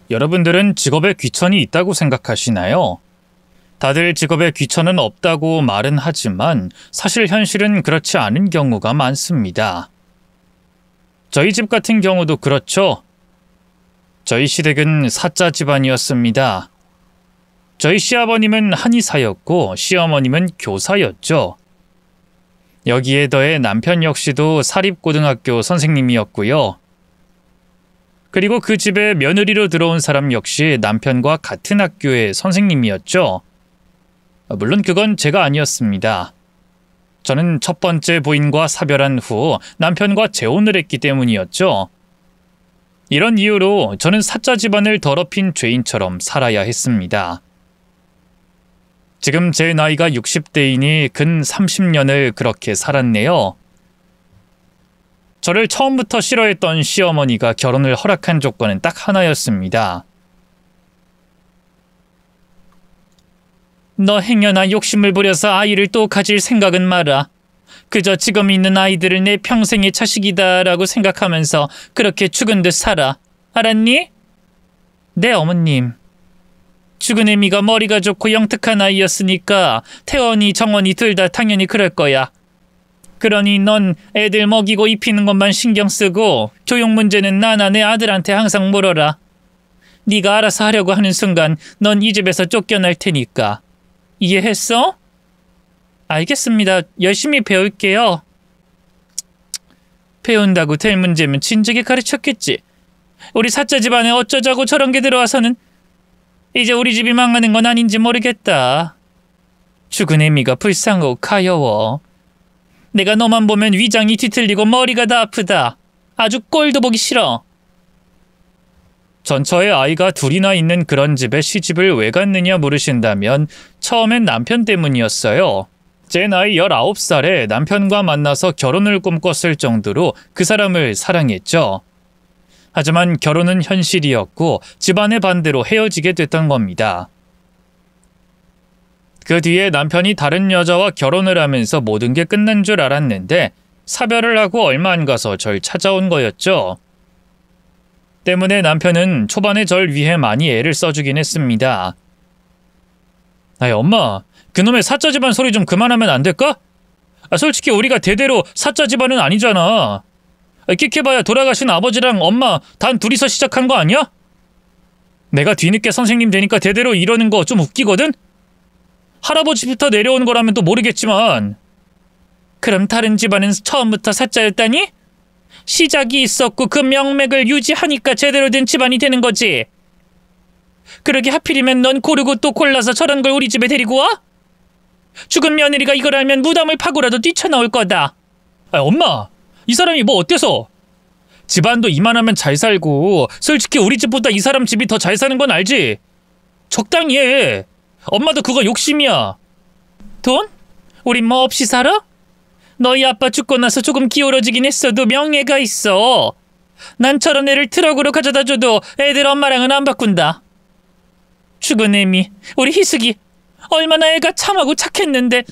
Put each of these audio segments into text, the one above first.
여러분들은 직업에 귀천이 있다고 생각하시나요? 다들 직업에 귀천은 없다고 말은 하지만 사실 현실은 그렇지 않은 경우가 많습니다. 저희 집 같은 경우도 그렇죠. 저희 시댁은 사자 집안이었습니다. 저희 시아버님은 한의사였고 시어머님은 교사였죠. 여기에 더해 남편 역시도 사립고등학교 선생님이었고요. 그리고 그 집에 며느리로 들어온 사람 역시 남편과 같은 학교의 선생님이었죠. 물론 그건 제가 아니었습니다. 저는 첫 번째 부인과 사별한 후 남편과 재혼을 했기 때문이었죠. 이런 이유로 저는 사자 집안을 더럽힌 죄인처럼 살아야 했습니다. 지금 제 나이가 60대이니 근 30년을 그렇게 살았네요. 저를 처음부터 싫어했던 시어머니가 결혼을 허락한 조건은 딱 하나였습니다. 너 행여나 욕심을 부려서 아이를 또 가질 생각은 마라. 그저 지금 있는 아이들을 내 평생의 자식이다라고 생각하면서 그렇게 죽은 듯 살아. 알았니? 네, 어머님. 죽은 애미가 머리가 좋고 영특한 아이였으니까 태원이 정원이 둘 다 당연히 그럴 거야. 그러니 넌 애들 먹이고 입히는 것만 신경 쓰고 교육 문제는 나나 내 아들한테 항상 물어라. 네가 알아서 하려고 하는 순간 넌 이 집에서 쫓겨날 테니까. 이해했어? 알겠습니다. 열심히 배울게요. 배운다고 될 문제면 진작에 가르쳤겠지. 우리 사자 집안에 어쩌자고 저런 게 들어와서는. 이제 우리 집이 망하는 건 아닌지 모르겠다. 죽은 애미가 불쌍하고 가여워. 내가 너만 보면 위장이 뒤틀리고 머리가 다 아프다. 아주 꼴도 보기 싫어. 전처에 아이가 둘이나 있는 그런 집에 시집을 왜 갔느냐 물으신다면 처음엔 남편 때문이었어요. 제 나이 19살에 남편과 만나서 결혼을 꿈꿨을 정도로 그 사람을 사랑했죠. 하지만 결혼은 현실이었고 집안의 반대로 헤어지게 됐던 겁니다. 그 뒤에 남편이 다른 여자와 결혼을 하면서 모든 게 끝난 줄 알았는데 사별을 하고 얼마 안 가서 절 찾아온 거였죠. 때문에 남편은 초반에 절 위해 많이 애를 써주긴 했습니다. 아이 엄마, 그놈의 사자 집안 소리 좀 그만하면 안 될까? 솔직히 우리가 대대로 사자 집안은 아니잖아. 끽해봐야 돌아가신 아버지랑 엄마 단 둘이서 시작한 거 아니야? 내가 뒤늦게 선생님 되니까 대대로 이러는 거 좀 웃기거든? 할아버지부터 내려온 거라면 또 모르겠지만. 그럼 다른 집안은 처음부터 사자였다니? 시작이 있었고 그 명맥을 유지하니까 제대로 된 집안이 되는 거지. 그러게 하필이면 넌 고르고 또 골라서 저런 걸 우리 집에 데리고 와? 죽은 며느리가 이걸 알면 무덤을 파고라도 뛰쳐나올 거다. 엄마, 이 사람이 뭐 어때서? 집안도 이만하면 잘 살고 솔직히 우리 집보다 이 사람 집이 더 잘 사는 건 알지? 적당히 해. 엄마도 그거 욕심이야. 돈? 우린 뭐 없이 살아? 너희 아빠 죽고 나서 조금 기울어지긴 했어도 명예가 있어. 난 저런 애를 트럭으로 가져다 줘도 애들 엄마랑은 안 바꾼다. 죽은 애미, 우리 희숙이 얼마나 애가 참하고 착했는데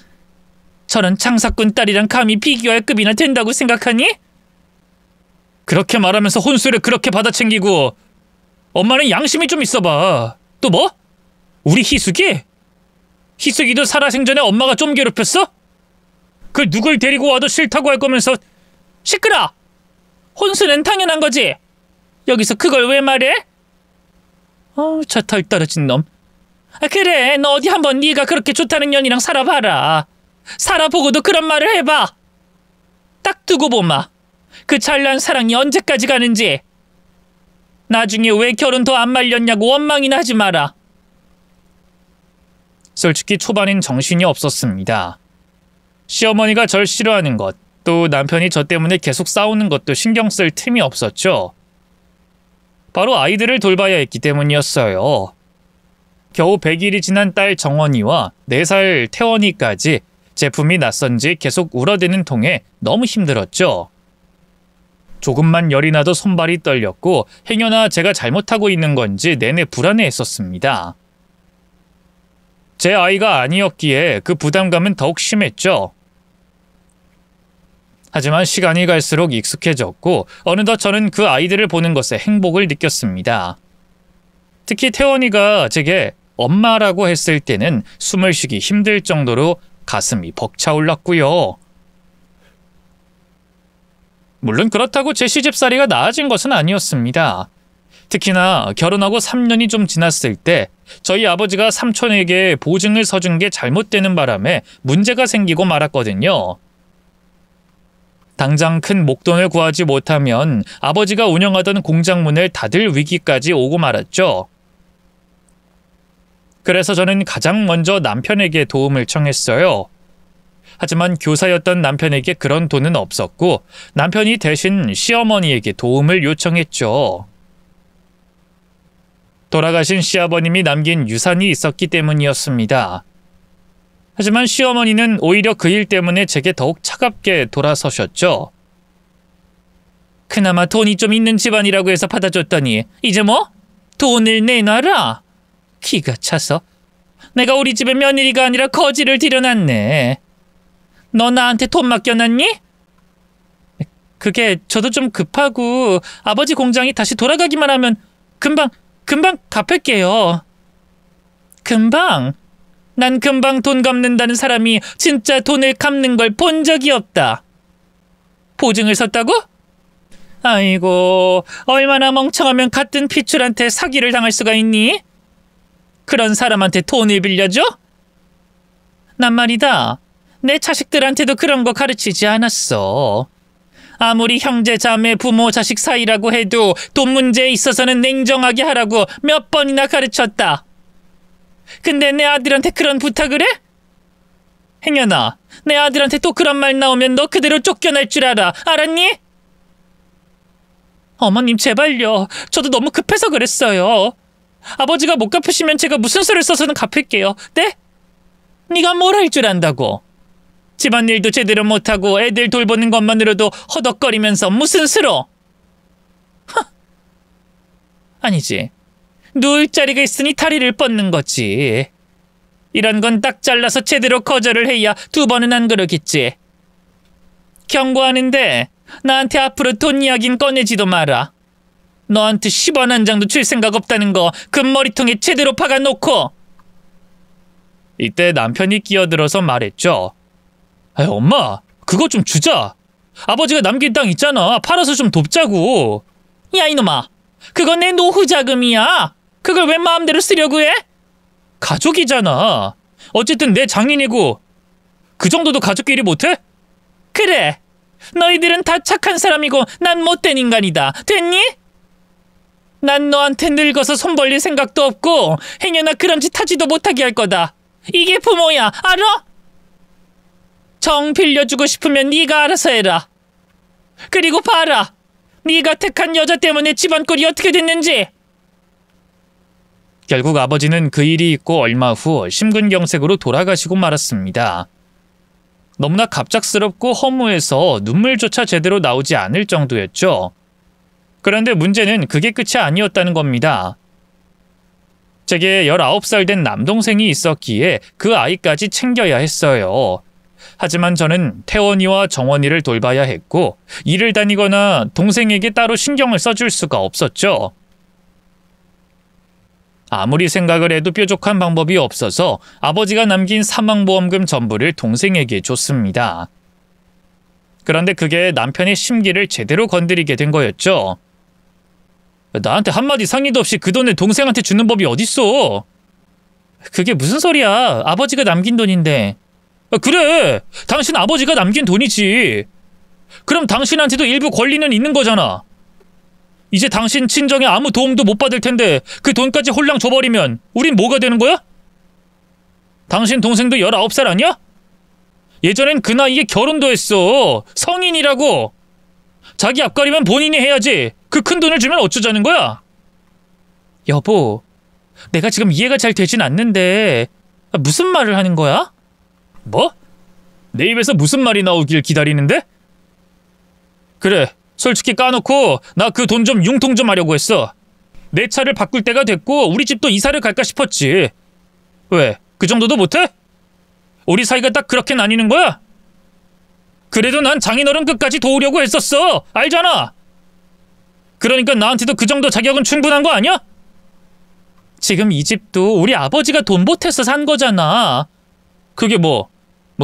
저런 장사꾼 딸이랑 감히 비교할 급이나 된다고 생각하니? 그렇게 말하면서 혼수를 그렇게 받아챙기고 엄마는 양심이 좀 있어봐. 또 뭐? 우리 희숙이? 희숙이도 살아생전에 엄마가 좀 괴롭혔어? 그 누굴 데리고 와도 싫다고 할 거면서. 시끄러! 혼수는 당연한 거지. 여기서 그걸 왜 말해? 저 털 떨어진 놈. 그래, 너 어디 한번 네가 그렇게 좋다는 년이랑 살아봐라. 살아보고도 그런 말을 해봐. 딱 두고 보마. 그 잘난 사랑이 언제까지 가는지. 나중에 왜 결혼 더 안 말렸냐고 원망이나 하지 마라. 솔직히 초반엔 정신이 없었습니다. 시어머니가 절 싫어하는 것, 또 남편이 저 때문에 계속 싸우는 것도 신경 쓸 틈이 없었죠. 바로 아이들을 돌봐야 했기 때문이었어요. 겨우 100일이 지난 딸 정원이와 4살 태원이까지 제품이 낯선지 계속 울어대는 통에 너무 힘들었죠. 조금만 열이 나도 손발이 떨렸고 행여나 제가 잘못하고 있는 건지 내내 불안해했었습니다. 제 아이가 아니었기에 그 부담감은 더욱 심했죠. 하지만 시간이 갈수록 익숙해졌고 어느덧 저는 그 아이들을 보는 것에 행복을 느꼈습니다. 특히 태원이가 제게 엄마라고 했을 때는 숨을 쉬기 힘들 정도로 가슴이 벅차올랐고요. 물론 그렇다고 제 시집살이가 나아진 것은 아니었습니다. 특히나 결혼하고 3년이 좀 지났을 때 저희 아버지가 삼촌에게 보증을 서준 게 잘못되는 바람에 문제가 생기고 말았거든요. 당장 큰 목돈을 구하지 못하면 아버지가 운영하던 공장 문을 닫을 위기까지 오고 말았죠. 그래서 저는 가장 먼저 남편에게 도움을 청했어요. 하지만 교사였던 남편에게 그런 돈은 없었고 남편이 대신 시어머니에게 도움을 요청했죠. 돌아가신 시아버님이 남긴 유산이 있었기 때문이었습니다. 하지만 시어머니는 오히려 그 일 때문에 제게 더욱 차갑게 돌아서셨죠. 그나마 돈이 좀 있는 집안이라고 해서 받아줬더니 이제 뭐? 돈을 내놔라. 기가 차서 내가 우리 집의 며느리가 아니라 거지를 들여놨네. 너 나한테 돈 맡겨놨니? 그게 저도 좀 급하고 아버지 공장이 다시 돌아가기만 하면 금방 갚을게요. 금방? 난 금방 돈 갚는다는 사람이 진짜 돈을 갚는 걸 본 적이 없다. 보증을 섰다고? 아이고, 얼마나 멍청하면 같은 피출한테 사기를 당할 수가 있니? 그런 사람한테 돈을 빌려줘? 난 말이다, 내 자식들한테도 그런 거 가르치지 않았어. 아무리 형제, 자매, 부모, 자식 사이라고 해도 돈 문제에 있어서는 냉정하게 하라고 몇 번이나 가르쳤다. 근데 내 아들한테 그런 부탁을 해? 행여나 내 아들한테 또 그런 말 나오면 너 그대로 쫓겨날 줄 알았니? 어머님 제발요. 저도 너무 급해서 그랬어요. 아버지가 못 갚으시면 제가 무슨 수를 써서는 갚을게요. 네? 네가 뭘 할 줄 안다고. 집안일도 제대로 못하고 애들 돌보는 것만으로도 허덕거리면서 무슨 수로? 아니지. 누울 자리가 있으니 다리를 뻗는 거지. 이런 건 딱 잘라서 제대로 거절을 해야 두 번은 안 그러겠지. 경고하는데 나한테 앞으로 돈 이야긴 꺼내지도 마라. 너한테 10원 한 장도 줄 생각 없다는 거 금머리통에 제대로 박아놓고. 이때 남편이 끼어들어서 말했죠. 아유, 엄마, 그거 좀 주자. 아버지가 남긴 땅 있잖아. 팔아서 좀 돕자고. 야, 이놈아. 그건 내 노후 자금이야. 그걸 왜 마음대로 쓰려고 해? 가족이잖아. 어쨌든 내 장인이고. 그 정도도 가족끼리 못해? 그래. 너희들은 다 착한 사람이고 난 못된 인간이다. 됐니? 난 너한테 늙어서 손 벌릴 생각도 없고 행여나 그런 짓 하지도 못하게 할 거다. 이게 부모야. 알아? 정 빌려주고 싶으면 네가 알아서 해라. 그리고 봐라. 네가 택한 여자 때문에 집안 꼴이 어떻게 됐는지. 결국 아버지는 그 일이 있고 얼마 후 심근경색으로 돌아가시고 말았습니다. 너무나 갑작스럽고 허무해서 눈물조차 제대로 나오지 않을 정도였죠. 그런데 문제는 그게 끝이 아니었다는 겁니다. 제게 19살 된 남동생이 있었기에 그 아이까지 챙겨야 했어요. 하지만 저는 태원이와 정원이를 돌봐야 했고 일을 다니거나 동생에게 따로 신경을 써줄 수가 없었죠. 아무리 생각을 해도 뾰족한 방법이 없어서 아버지가 남긴 사망보험금 전부를 동생에게 줬습니다. 그런데 그게 남편의 심기를 제대로 건드리게 된 거였죠. 나한테 한마디 상의도 없이 그 돈을 동생한테 주는 법이 어딨어. 그게 무슨 소리야. 아버지가 남긴 돈인데. 그래, 당신 아버지가 남긴 돈이지. 그럼 당신한테도 일부 권리는 있는 거잖아. 이제 당신 친정에 아무 도움도 못 받을 텐데 그 돈까지 홀랑 줘버리면 우린 뭐가 되는 거야? 당신 동생도 19살 아니야? 예전엔 그 나이에 결혼도 했어. 성인이라고. 자기 앞가림은 본인이 해야지. 그 큰 돈을 주면 어쩌자는 거야? 여보, 내가 지금 이해가 잘 되진 않는데 무슨 말을 하는 거야? 뭐? 내 입에서 무슨 말이 나오길 기다리는데? 그래, 솔직히 까놓고 나 그 돈 좀 융통 좀 하려고 했어. 내 차를 바꿀 때가 됐고 우리 집도 이사를 갈까 싶었지. 왜? 그 정도도 못해? 우리 사이가 딱 그렇게 나뉘는 거야? 그래도 난 장인어른 끝까지 도우려고 했었어. 알잖아. 그러니까 나한테도 그 정도 자격은 충분한 거 아니야? 지금 이 집도 우리 아버지가 돈 보태서 산 거잖아. 그게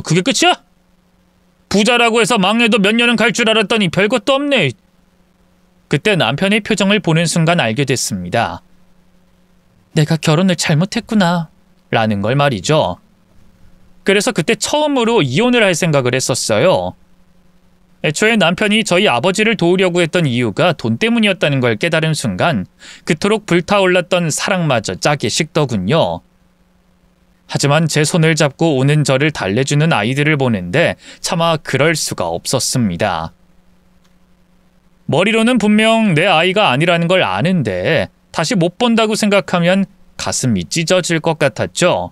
그게 끝이야? 부자라고 해서 막내도 몇 년은 갈 줄 알았더니 별것도 없네. 그때 남편의 표정을 보는 순간 알게 됐습니다. 내가 결혼을 잘못했구나 라는 걸 말이죠. 그래서 그때 처음으로 이혼을 할 생각을 했었어요. 애초에 남편이 저희 아버지를 도우려고 했던 이유가 돈 때문이었다는 걸 깨달은 순간 그토록 불타올랐던 사랑마저 짜게 식더군요. 하지만 제 손을 잡고 오는 저를 달래주는 아이들을 보는데 차마 그럴 수가 없었습니다. 머리로는 분명 내 아이가 아니라는 걸 아는데 다시 못 본다고 생각하면 가슴이 찢어질 것 같았죠.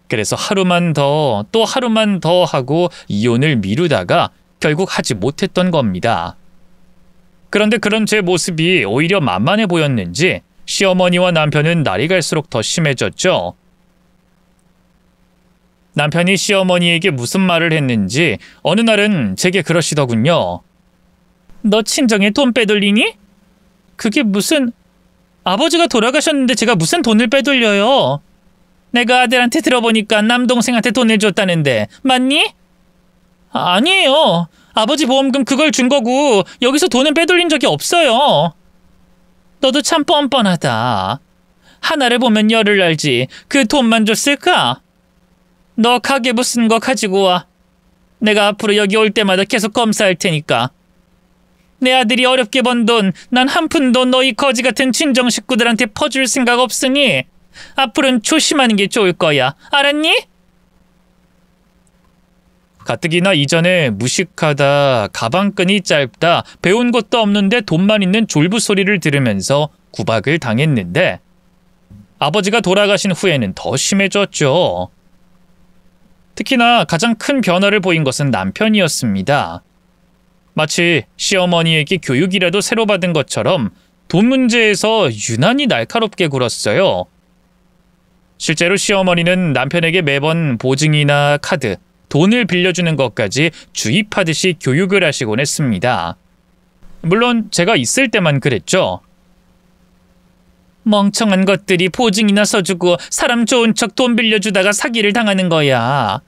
그래서 하루만 더 또 하루만 더 하고 이혼을 미루다가 결국 하지 못했던 겁니다. 그런데 그런 제 모습이 오히려 만만해 보였는지 시어머니와 남편은 날이 갈수록 더 심해졌죠. 남편이 시어머니에게 무슨 말을 했는지 어느 날은 제게 그러시더군요. 너 친정에 돈 빼돌리니? 그게 무슨... 아버지가 돌아가셨는데 제가 무슨 돈을 빼돌려요? 내가 아들한테 들어보니까 남동생한테 돈을 줬다는데 맞니? 아니에요. 아버지 보험금 그걸 준 거고 여기서 돈은 빼돌린 적이 없어요. 너도 참 뻔뻔하다. 하나를 보면 열을 알지. 그 돈만 줬을까? 너 가계부 쓴 거 가지고 와. 내가 앞으로 여기 올 때마다 계속 검사할 테니까. 내 아들이 어렵게 번 돈 난 한 푼도 너희 거지 같은 친정 식구들한테 퍼줄 생각 없으니 앞으로는 조심하는 게 좋을 거야. 알았니? 가뜩이나 이전에 무식하다, 가방끈이 짧다, 배운 것도 없는데 돈만 있는 졸부 소리를 들으면서 구박을 당했는데 아버지가 돌아가신 후에는 더 심해졌죠. 특히나 가장 큰 변화를 보인 것은 남편이었습니다. 마치 시어머니에게 교육이라도 새로 받은 것처럼 돈 문제에서 유난히 날카롭게 굴었어요. 실제로 시어머니는 남편에게 매번 보증이나 카드, 돈을 빌려주는 것까지 주입하듯이 교육을 하시곤 했습니다. 물론 제가 있을 때만 그랬죠. 멍청한 것들이 보증이나 써주고 사람 좋은 척 돈 빌려주다가 사기를 당하는 거야.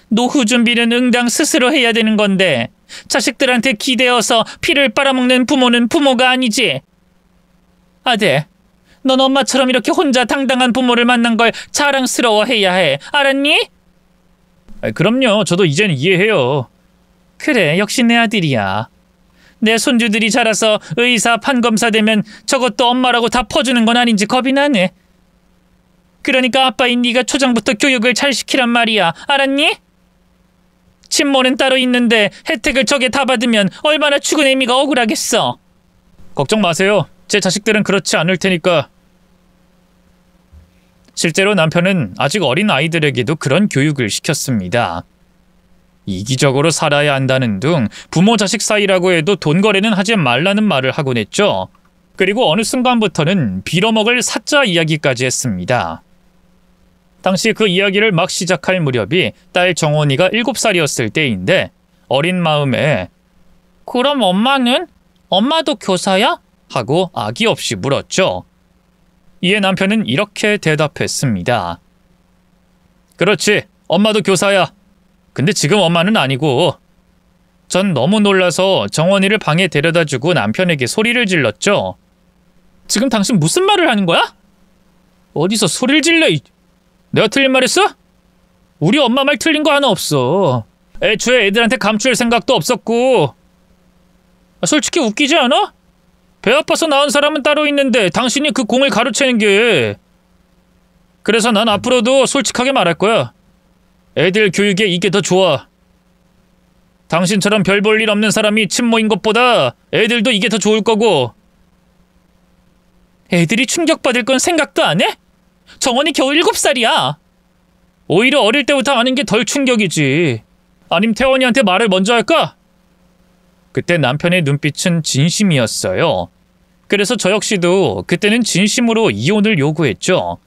노후 준비는 응당 스스로 해야 되는 건데 자식들한테 기대어서 피를 빨아먹는 부모는 부모가 아니지. 아들, 넌 엄마처럼 이렇게 혼자 당당한 부모를 만난 걸 자랑스러워해야 해. 알았니? 그럼요. 저도 이젠 이해해요. 그래, 역시 내 아들이야. 내 손주들이 자라서 의사, 판검사 되면 저것도 엄마라고 다 퍼주는 건 아닌지 겁이 나네. 그러니까 아빠인 네가 초장부터 교육을 잘 시키란 말이야. 알았니? 친모는 따로 있는데 혜택을 저게 다 받으면 얼마나 죽은 애미가 억울하겠어. 걱정 마세요. 제 자식들은 그렇지 않을 테니까. 실제로 남편은 아직 어린 아이들에게도 그런 교육을 시켰습니다. 이기적으로 살아야 한다는 둥 부모 자식 사이라고 해도 돈 거래는 하지 말라는 말을 하곤 했죠. 그리고 어느 순간부터는 빌어먹을 사자 이야기까지 했습니다. 당시 그 이야기를 막 시작할 무렵이 딸 정원이가 7살이었을 때인데 어린 마음에 그럼 엄마는? 엄마도 교사야? 하고 아기 없이 물었죠. 이에 남편은 이렇게 대답했습니다. 그렇지, 엄마도 교사야. 근데 지금 엄마는 아니고. 전 너무 놀라서 정원이를 방에 데려다주고 남편에게 소리를 질렀죠. 지금 당신 무슨 말을 하는 거야? 어디서 소리를 질러? 내가 틀린 말 했어? 우리 엄마 말 틀린 거 하나 없어. 애초에 애들한테 감출 생각도 없었고. 솔직히 웃기지 않아? 배 아파서 낳은 사람은 따로 있는데 당신이 그 공을 가로채는 게. 그래서 난 앞으로도 솔직하게 말할 거야. 애들 교육에 이게 더 좋아. 당신처럼 별 볼 일 없는 사람이 친모인 것보다 애들도 이게 더 좋을 거고. 애들이 충격받을 건 생각도 안 해? 정원이 겨우 7살이야. 오히려 어릴 때부터 아는 게 덜 충격이지. 아님 태원이한테 말을 먼저 할까? 그때 남편의 눈빛은 진심이었어요. 그래서 저 역시도 그때는 진심으로 이혼을 요구했죠.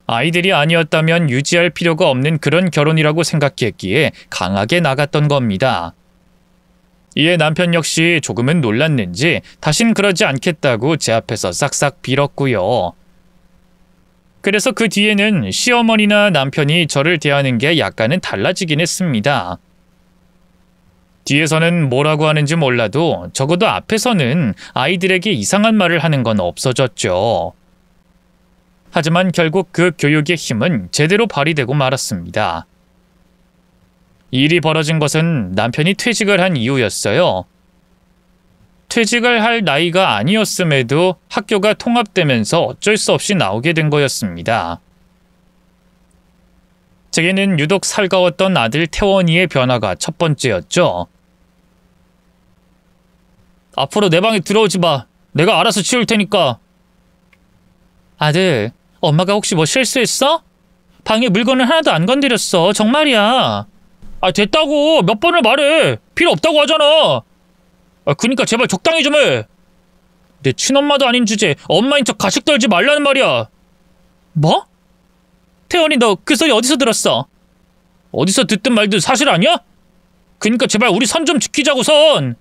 아이들이 아니었다면 유지할 필요가 없는 그런 결혼이라고 생각했기에 강하게 나갔던 겁니다. 이에 남편 역시 조금은 놀랐는지 다신 그러지 않겠다고 제 앞에서 싹싹 빌었고요. 그래서 그 뒤에는 시어머니나 남편이 저를 대하는 게 약간은 달라지긴 했습니다. 뒤에서는 뭐라고 하는지 몰라도 적어도 앞에서는 아이들에게 이상한 말을 하는 건 없어졌죠. 하지만 결국 그 교육의 힘은 제대로 발휘되고 말았습니다. 일이 벌어진 것은 남편이 퇴직을 한 이유였어요. 퇴직을 할 나이가 아니었음에도 학교가 통합되면서 어쩔 수 없이 나오게 된 거였습니다. 제게는 유독 살가웠던 아들 태원이의 변화가 첫 번째였죠. 앞으로 내 방에 들어오지 마. 내가 알아서 치울 테니까. 아들, 엄마가 혹시 뭐 실수했어? 방에 물건을 하나도 안 건드렸어. 정말이야. 아, 됐다고. 몇 번을 말해. 필요 없다고 하잖아. 그니까 제발 적당히 좀 해. 내 친엄마도 아닌 주제 엄마인 척 가식 떨지 말라는 말이야. 뭐? 태연이 너 그 소리 어디서 들었어? 어디서 듣든 말든 사실 아니야? 그니까 제발 우리 선 좀 지키자고 선.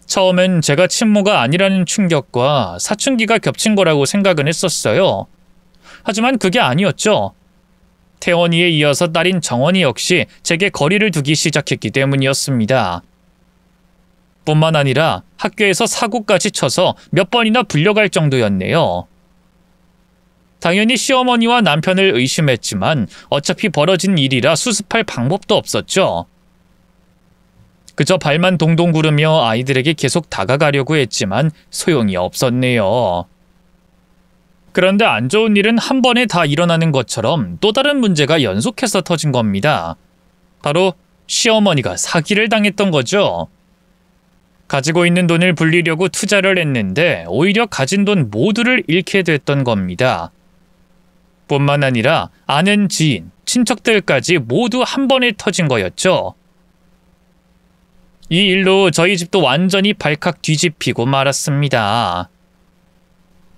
처음엔 제가 친모가 아니라는 충격과 사춘기가 겹친 거라고 생각은 했었어요. 하지만 그게 아니었죠. 태원이에 이어서 딸인 정원이 역시 제게 거리를 두기 시작했기 때문이었습니다. 뿐만 아니라 학교에서 사고까지 쳐서 몇 번이나 불려갈 정도였네요. 당연히 시어머니와 남편을 의심했지만 어차피 벌어진 일이라 수습할 방법도 없었죠. 그저 발만 동동 구르며 아이들에게 계속 다가가려고 했지만 소용이 없었네요. 그런데 안 좋은 일은 한 번에 다 일어나는 것처럼 또 다른 문제가 연속해서 터진 겁니다. 바로 시어머니가 사기를 당했던 거죠. 가지고 있는 돈을 불리려고 투자를 했는데 오히려 가진 돈 모두를 잃게 됐던 겁니다. 뿐만 아니라 아는 지인, 친척들까지 모두 한 번에 터진 거였죠. 이 일로 저희 집도 완전히 발칵 뒤집히고 말았습니다.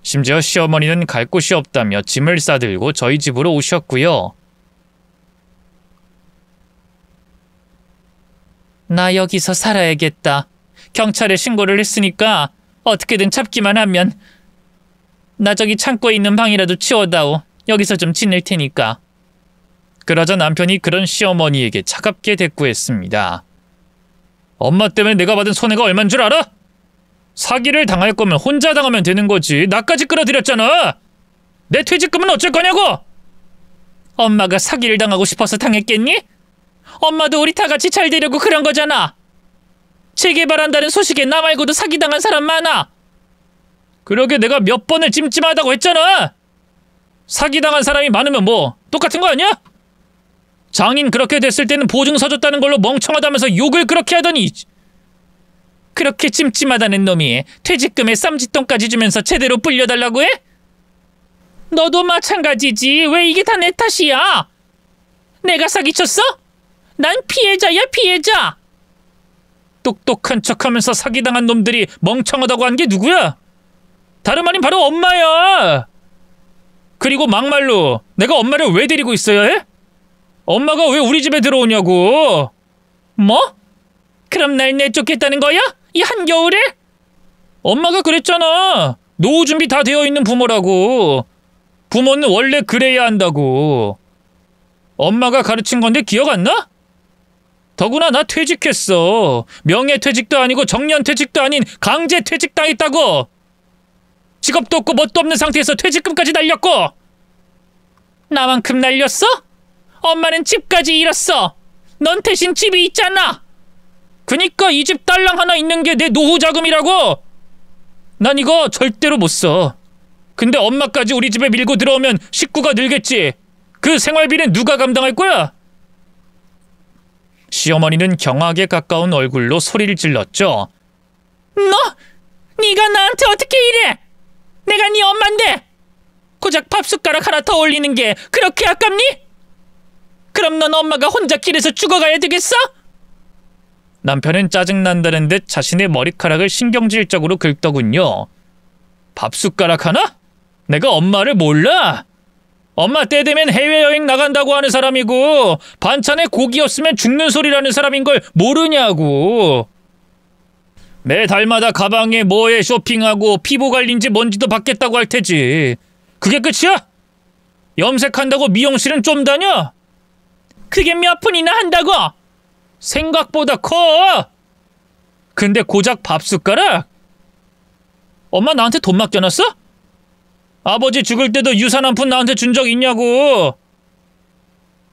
심지어 시어머니는 갈 곳이 없다며 짐을 싸들고 저희 집으로 오셨고요. 나 여기서 살아야겠다. 경찰에 신고를 했으니까 어떻게든 잡기만 하면 나 저기 창고에 있는 방이라도 치워다오. 여기서 좀 지낼 테니까. 그러자 남편이 그런 시어머니에게 차갑게 대꾸했습니다. 엄마 때문에 내가 받은 손해가 얼만 줄 알아? 사기를 당할 거면 혼자 당하면 되는 거지. 나까지 끌어들였잖아. 내 퇴직금은 어쩔 거냐고. 엄마가 사기를 당하고 싶어서 당했겠니? 엄마도 우리 다 같이 잘 되려고 그런 거잖아. 재개발한다는 소식에 나 말고도 사기당한 사람 많아. 그러게 내가 몇 번을 찜찜하다고 했잖아. 사기당한 사람이 많으면 뭐 똑같은 거 아니야? 장인 그렇게 됐을 때는 보증서 줬다는 걸로 멍청하다면서 욕을 그렇게 하더니 그렇게 찜찜하다는 놈이 퇴직금에 쌈짓돈까지 주면서 제대로 불려달라고 해? 너도 마찬가지지. 왜 이게 다 내 탓이야? 내가 사기쳤어? 난 피해자야, 피해자. 똑똑한 척하면서 사기당한 놈들이 멍청하다고 한 게 누구야? 다름 아닌 바로 엄마야. 그리고 막말로 내가 엄마를 왜 데리고 있어야 해? 엄마가 왜 우리 집에 들어오냐고. 뭐? 그럼 날 내쫓겠다는 거야? 이 한겨울에? 엄마가 그랬잖아. 노후 준비 다 되어 있는 부모라고. 부모는 원래 그래야 한다고. 엄마가 가르친 건데 기억 안 나? 더구나 나 퇴직했어. 명예퇴직도 아니고 정년퇴직도 아닌 강제퇴직 당했다고. 직업도 없고 뭣도 없는 상태에서 퇴직금까지 날렸고. 나만큼 날렸어? 엄마는 집까지 잃었어. 넌 대신 집이 있잖아. 그니까 이 집 딸랑 하나 있는 게 내 노후 자금이라고. 난 이거 절대로 못 써. 근데 엄마까지 우리 집에 밀고 들어오면 식구가 늘겠지. 그 생활비는 누가 감당할 거야? 시어머니는 경악에 가까운 얼굴로 소리를 질렀죠. 네가 나한테 어떻게 이래? 내가 네 엄만데 고작 밥숟가락 하나 더 올리는 게 그렇게 아깝니? 그럼 넌 엄마가 혼자 길에서 죽어가야 되겠어? 남편은 짜증난다는 듯 자신의 머리카락을 신경질적으로 긁더군요. 밥숟가락 하나? 내가 엄마를 몰라? 엄마 때 되면 해외여행 나간다고 하는 사람이고 반찬에 고기 없으면 죽는 소리라는 사람인 걸 모르냐고. 매 달마다 가방에 뭐에 쇼핑하고 피부 관리인지 뭔지도 받겠다고 할 테지. 그게 끝이야? 염색한다고 미용실은 좀 다녀? 그게 몇 푼이나 한다고? 생각보다 커. 근데 고작 밥 숟가락? 엄마 나한테 돈 맡겨놨어? 아버지 죽을 때도 유산 한 푼 나한테 준 적 있냐고.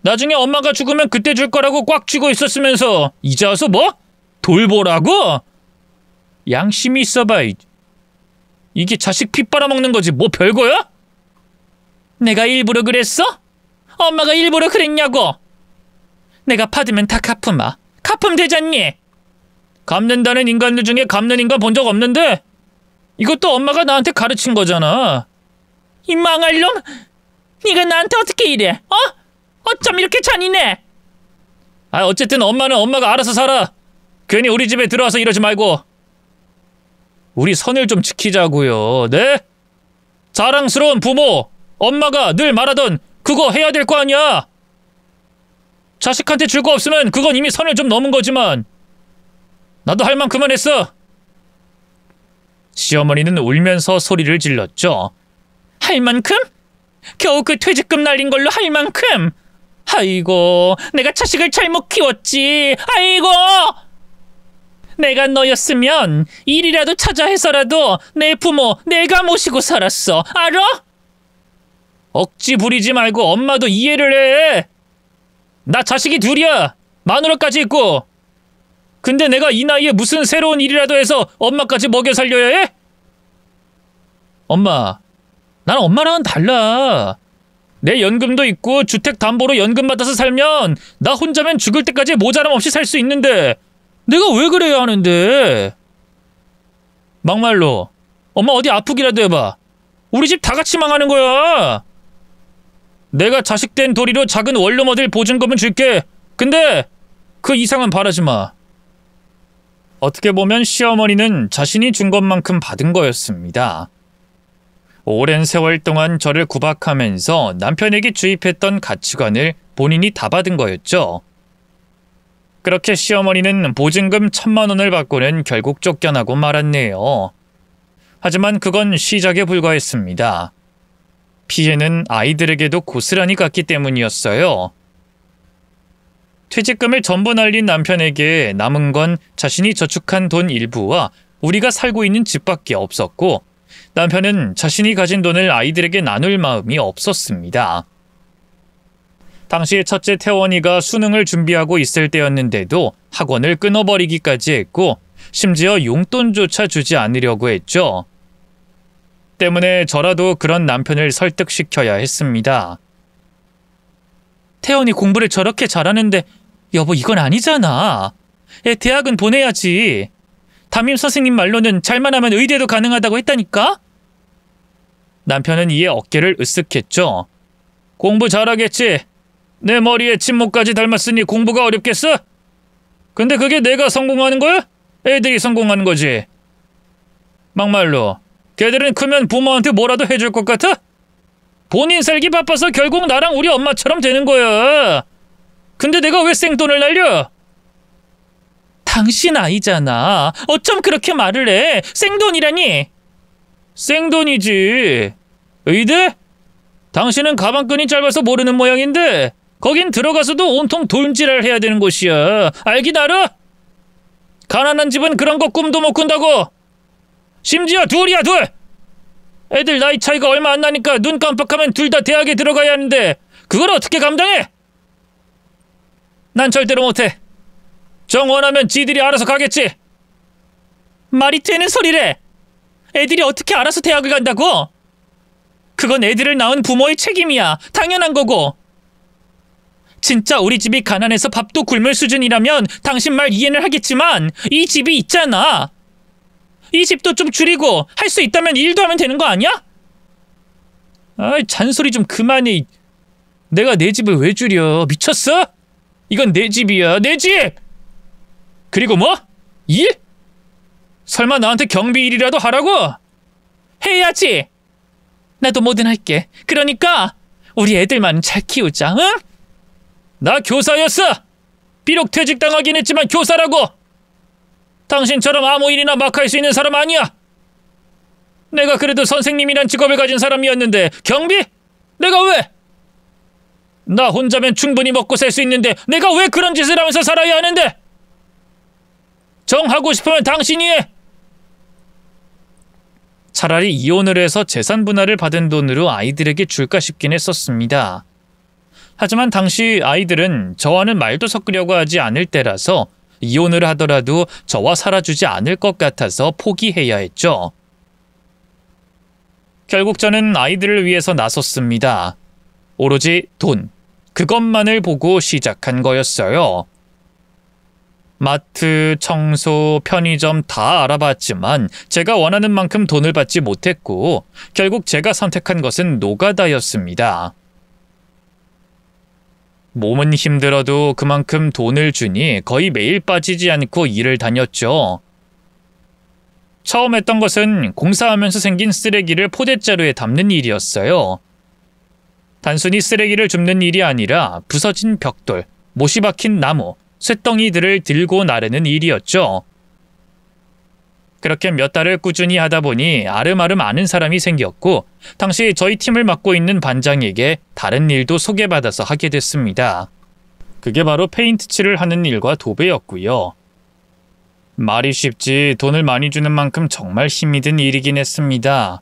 나중에 엄마가 죽으면 그때 줄 거라고 꽉 쥐고 있었으면서 이제 와서 뭐? 돌보라고? 양심이 있어봐. 이게 자식 피 빨아먹는 거지 뭐 별거야? 내가 일부러 그랬어? 엄마가 일부러 그랬냐고? 내가 받으면 다 갚으마. 갚으면 되잖니? 갚는다는 인간들 중에 갚는 인간 본 적 없는데 이것도 엄마가 나한테 가르친 거잖아. 이 망할 놈! 네가 나한테 어떻게 이래? 어? 어쩜 이렇게 잔인해? 어쨌든 엄마는 엄마가 알아서 살아. 괜히 우리 집에 들어와서 이러지 말고. 우리 선을 좀 지키자고요. 네? 자랑스러운 부모, 엄마가 늘 말하던 그거 해야 될 거 아니야. 자식한테 줄 거 없으면 그건 이미 선을 좀 넘은 거지만 나도 할 만큼은 했어. 시어머니는 울면서 소리를 질렀죠. 할 만큼? 겨우 그 퇴직금 날린 걸로 할 만큼? 아이고, 내가 자식을 잘못 키웠지. 아이고! 내가 너였으면 일이라도 찾아 해서라도 내 부모 내가 모시고 살았어. 알아? 억지 부리지 말고 엄마도 이해를 해. 나 자식이 둘이야. 마누라까지 있고. 근데 내가 이 나이에 무슨 새로운 일이라도 해서 엄마까지 먹여 살려야 해? 엄마, 난 엄마랑은 달라. 내 연금도 있고 주택담보로 연금 받아서 살면 나 혼자면 죽을 때까지 모자람 없이 살 수 있는데 내가 왜 그래야 하는데? 막말로 엄마 어디 아프기라도 해봐. 우리 집 다 같이 망하는 거야. 내가 자식 된 도리로 작은 원룸 어딜 보증금은 줄게. 근데 그 이상은 바라지 마. 어떻게 보면 시어머니는 자신이 준 것만큼 받은 거였습니다. 오랜 세월 동안 저를 구박하면서 남편에게 주입했던 가치관을 본인이 다 받은 거였죠. 그렇게 시어머니는 보증금 1,000만 원을 받고는 결국 쫓겨나고 말았네요. 하지만 그건 시작에 불과했습니다. 피해는 아이들에게도 고스란히 갔기 때문이었어요. 퇴직금을 전부 날린 남편에게 남은 건 자신이 저축한 돈 일부와 우리가 살고 있는 집밖에 없었고 남편은 자신이 가진 돈을 아이들에게 나눌 마음이 없었습니다. 당시 첫째 태원이가 수능을 준비하고 있을 때였는데도 학원을 끊어버리기까지 했고 심지어 용돈조차 주지 않으려고 했죠. 때문에 저라도 그런 남편을 설득시켜야 했습니다. 태원이 공부를 저렇게 잘하는데 여보 이건 아니잖아. 애 대학은 보내야지. 담임 선생님 말로는 잘만 하면 의대도 가능하다고 했다니까? 남편은 이에 어깨를 으쓱했죠. 공부 잘하겠지. 내 머리에 침묵까지 닮았으니 공부가 어렵겠어? 근데 그게 내가 성공하는 거야? 애들이 성공하는 거지. 막말로 걔들은 크면 부모한테 뭐라도 해줄 것 같아? 본인 살기 바빠서 결국 나랑 우리 엄마처럼 되는 거야. 근데 내가 왜 생돈을 날려? 당신 아이잖아. 어쩜 그렇게 말을 해? 생돈이라니? 생돈이지. 의대? 당신은 가방끈이 짧아서 모르는 모양인데 거긴 들어가서도 온통 돈질을 해야 되는 곳이야. 알긴 알아? 가난한 집은 그런 거 꿈도 못 꾼다고. 심지어 둘이야 둘. 애들 나이 차이가 얼마 안 나니까 눈 깜빡하면 둘 다 대학에 들어가야 하는데 그걸 어떻게 감당해? 난 절대로 못해. 정 원하면 지들이 알아서 가겠지. 말이 되는 소리래. 애들이 어떻게 알아서 대학을 간다고? 그건 애들을 낳은 부모의 책임이야. 당연한 거고. 진짜 우리 집이 가난해서 밥도 굶을 수준이라면 당신 말 이해는 하겠지만 이 집이 있잖아. 이 집도 좀 줄이고 할 수 있다면 일도 하면 되는 거 아니야? 아이 잔소리 좀 그만해. 내가 내 집을 왜 줄여? 미쳤어? 이건 내 집이야. 내 집! 그리고 뭐? 일? 설마 나한테 경비 일이라도 하라고? 해야지. 나도 뭐든 할게. 그러니까 우리 애들만 잘 키우자, 응? 나 교사였어! 비록 퇴직당하긴 했지만 교사라고! 당신처럼 아무 일이나 막 할 수 있는 사람 아니야! 내가 그래도 선생님이란 직업을 가진 사람이었는데 경비? 내가 왜? 나 혼자면 충분히 먹고 살 수 있는데 내가 왜 그런 짓을 하면서 살아야 하는데? 정하고 싶으면 당신이 해! 차라리 이혼을 해서 재산 분할을 받은 돈으로 아이들에게 줄까 싶긴 했었습니다. 하지만 당시 아이들은 저와는 말도 섞으려고 하지 않을 때라서 이혼을 하더라도 저와 살아주지 않을 것 같아서 포기해야 했죠. 결국 저는 아이들을 위해서 나섰습니다. 오로지 돈, 그것만을 보고 시작한 거였어요. 마트, 청소, 편의점 다 알아봤지만 제가 원하는 만큼 돈을 받지 못했고 결국 제가 선택한 것은 노가다였습니다. 몸은 힘들어도 그만큼 돈을 주니 거의 매일 빠지지 않고 일을 다녔죠. 처음 했던 것은 공사하면서 생긴 쓰레기를 포대자루에 담는 일이었어요. 단순히 쓰레기를 줍는 일이 아니라 부서진 벽돌, 못이 박힌 나무, 쇳덩이들을 들고 나르는 일이었죠. 그렇게 몇 달을 꾸준히 하다 보니 아름아름 아는 사람이 생겼고 당시 저희 팀을 맡고 있는 반장에게 다른 일도 소개받아서 하게 됐습니다. 그게 바로 페인트 칠을 하는 일과 도배였고요. 말이 쉽지 돈을 많이 주는 만큼 정말 힘이 든 일이긴 했습니다.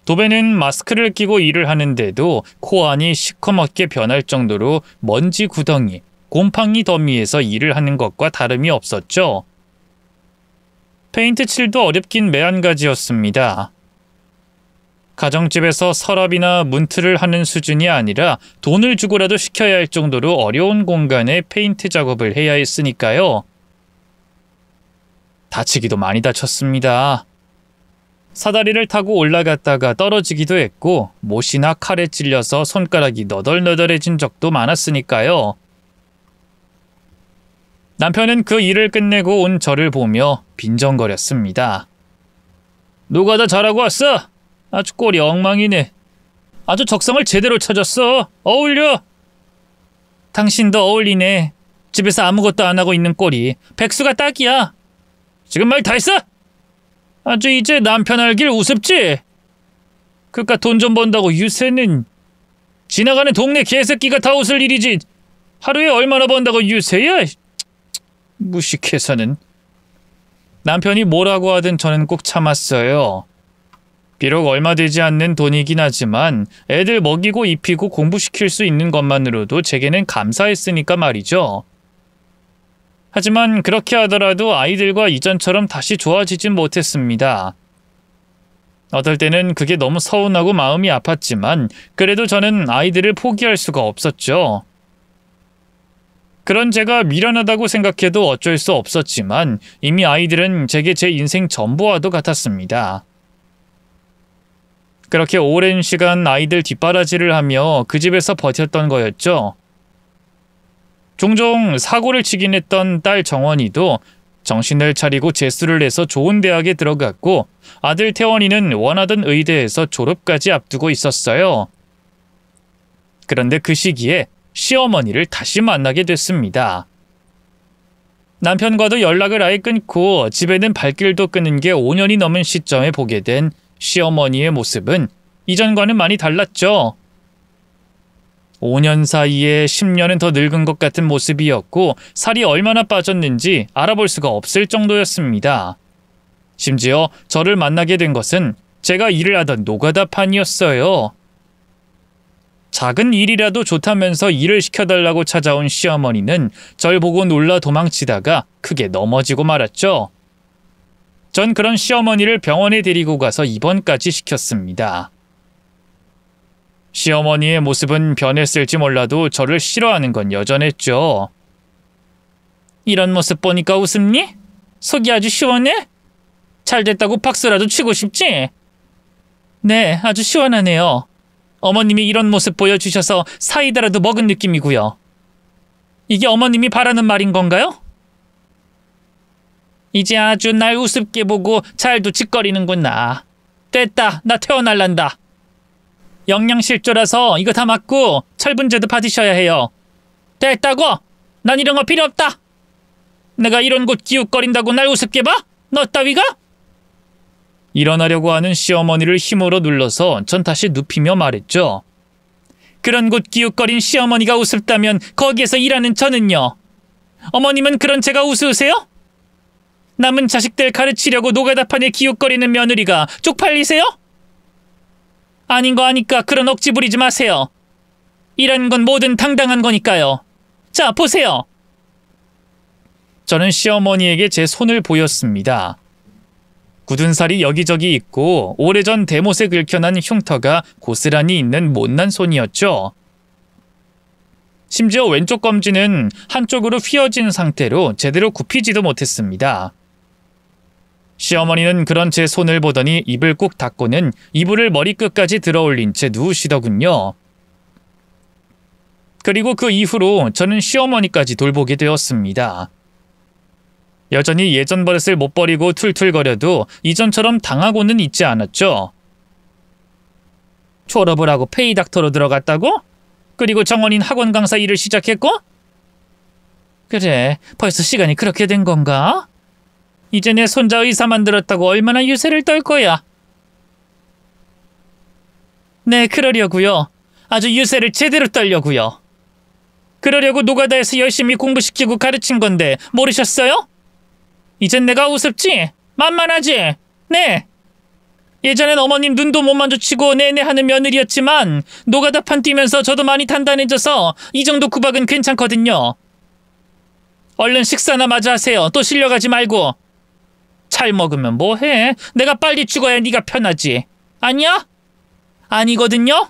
도배는 마스크를 끼고 일을 하는데도 코 안이 시커멓게 변할 정도로 먼지 구덩이, 곰팡이 더미에서 일을 하는 것과 다름이 없었죠. 페인트 칠도 어렵긴 매한가지였습니다. 가정집에서 서랍이나 문틀을 하는 수준이 아니라 돈을 주고라도 시켜야 할 정도로 어려운 공간에 페인트 작업을 해야 했으니까요. 다치기도 많이 다쳤습니다. 사다리를 타고 올라갔다가 떨어지기도 했고 못이나 칼에 찔려서 손가락이 너덜너덜해진 적도 많았으니까요. 남편은 그 일을 끝내고 온 저를 보며 빈정거렸습니다. 노가다 잘하고 왔어? 아주 꼴이 엉망이네. 아주 적성을 제대로 찾았어. 어울려. 당신도 어울리네. 집에서 아무것도 안 하고 있는 꼴이. 백수가 딱이야. 지금 말 다 했어? 아주 이제 남편 알길 우습지? 그깟 돈 좀 번다고 유세는 지나가는 동네 개새끼가 다 웃을 일이지. 하루에 얼마나 번다고 유세야? 무식해서는. 남편이 뭐라고 하든 저는 꼭 참았어요. 비록 얼마 되지 않는 돈이긴 하지만 애들 먹이고 입히고 공부시킬 수 있는 것만으로도 제게는 감사했으니까 말이죠. 하지만 그렇게 하더라도 아이들과 이전처럼 다시 좋아지진 못했습니다. 어떨 때는 그게 너무 서운하고 마음이 아팠지만 그래도 저는 아이들을 포기할 수가 없었죠. 그런 제가 미련하다고 생각해도 어쩔 수 없었지만 이미 아이들은 제게 제 인생 전부와도 같았습니다. 그렇게 오랜 시간 아이들 뒷바라지를 하며 그 집에서 버텼던 거였죠. 종종 사고를 치긴 했던 딸 정원이도 정신을 차리고 재수를 해서 좋은 대학에 들어갔고 아들 태원이는 원하던 의대에서 졸업까지 앞두고 있었어요. 그런데 그 시기에 시어머니를 다시 만나게 됐습니다. 남편과도 연락을 아예 끊고 집에는 발길도 끊은 게 5년이 넘은 시점에 보게 된 시어머니의 모습은 이전과는 많이 달랐죠. 5년 사이에 10년은 더 늙은 것 같은 모습이었고 살이 얼마나 빠졌는지 알아볼 수가 없을 정도였습니다. 심지어 저를 만나게 된 것은 제가 일을 하던 노가다판이었어요. 작은 일이라도 좋다면서 일을 시켜달라고 찾아온 시어머니는 절 보고 놀라 도망치다가 크게 넘어지고 말았죠. 전 그런 시어머니를 병원에 데리고 가서 입원까지 시켰습니다. 시어머니의 모습은 변했을지 몰라도 저를 싫어하는 건 여전했죠. 이런 모습 보니까 웃음니? 속이 아주 시원해? 잘됐다고 박수라도 치고 싶지? 네, 아주 시원하네요. 어머님이 이런 모습 보여주셔서 사이다라도 먹은 느낌이고요. 이게 어머님이 바라는 말인 건가요? 이제 아주 날 우습게 보고 잘도 짓거리는구나. 됐다, 나 태어날란다. 영양실조라서 이거 다 맞고 철분제도 받으셔야 해요. 됐다고! 난 이런 거 필요 없다! 내가 이런 곳 기웃거린다고 날 우습게 봐? 너 따위가? 일어나려고 하는 시어머니를 힘으로 눌러서 전 다시 눕히며 말했죠. 그런 곳 기웃거린 시어머니가 우습다면 거기에서 일하는 저는요? 어머님은 그런 제가 우스우세요? 남은 자식들 가르치려고 노가다판에 기웃거리는 며느리가 쪽팔리세요? 아닌 거 아니까 그런 억지 부리지 마세요. 일하는 건 뭐든 당당한 거니까요. 자, 보세요. 저는 시어머니에게 제 손을 보였습니다. 굳은 살이 여기저기 있고 오래전 대못에 긁혀난 흉터가 고스란히 있는 못난 손이었죠. 심지어 왼쪽 검지는 한쪽으로 휘어진 상태로 제대로 굽히지도 못했습니다. 시어머니는 그런 제 손을 보더니 입을 꾹 닫고는 이불을 머리끝까지 들어올린 채 누우시더군요. 그리고 그 이후로 저는 시어머니까지 돌보게 되었습니다. 여전히 예전 버릇을 못 버리고 툴툴거려도 이전처럼 당하고는 있지 않았죠. 졸업을 하고 페이닥터로 들어갔다고? 그리고 정원인 학원 강사 일을 시작했고? 그래, 벌써 시간이 그렇게 된 건가? 이제 내 손자 의사 만들었다고 얼마나 유세를 떨 거야? 네, 그러려고요. 아주 유세를 제대로 떨려고요. 그러려고 노가다에서 열심히 공부시키고 가르친 건데 모르셨어요? 이젠 내가 우습지? 만만하지? 네. 예전엔 어머님 눈도 못 마주치고 내내 하는 며느리였지만 노가다판 뛰면서 저도 많이 단단해져서 이 정도 구박은 괜찮거든요. 얼른 식사나 마저 하세요. 또 실려가지 말고. 잘 먹으면 뭐해? 내가 빨리 죽어야 네가 편하지. 아니야? 아니거든요?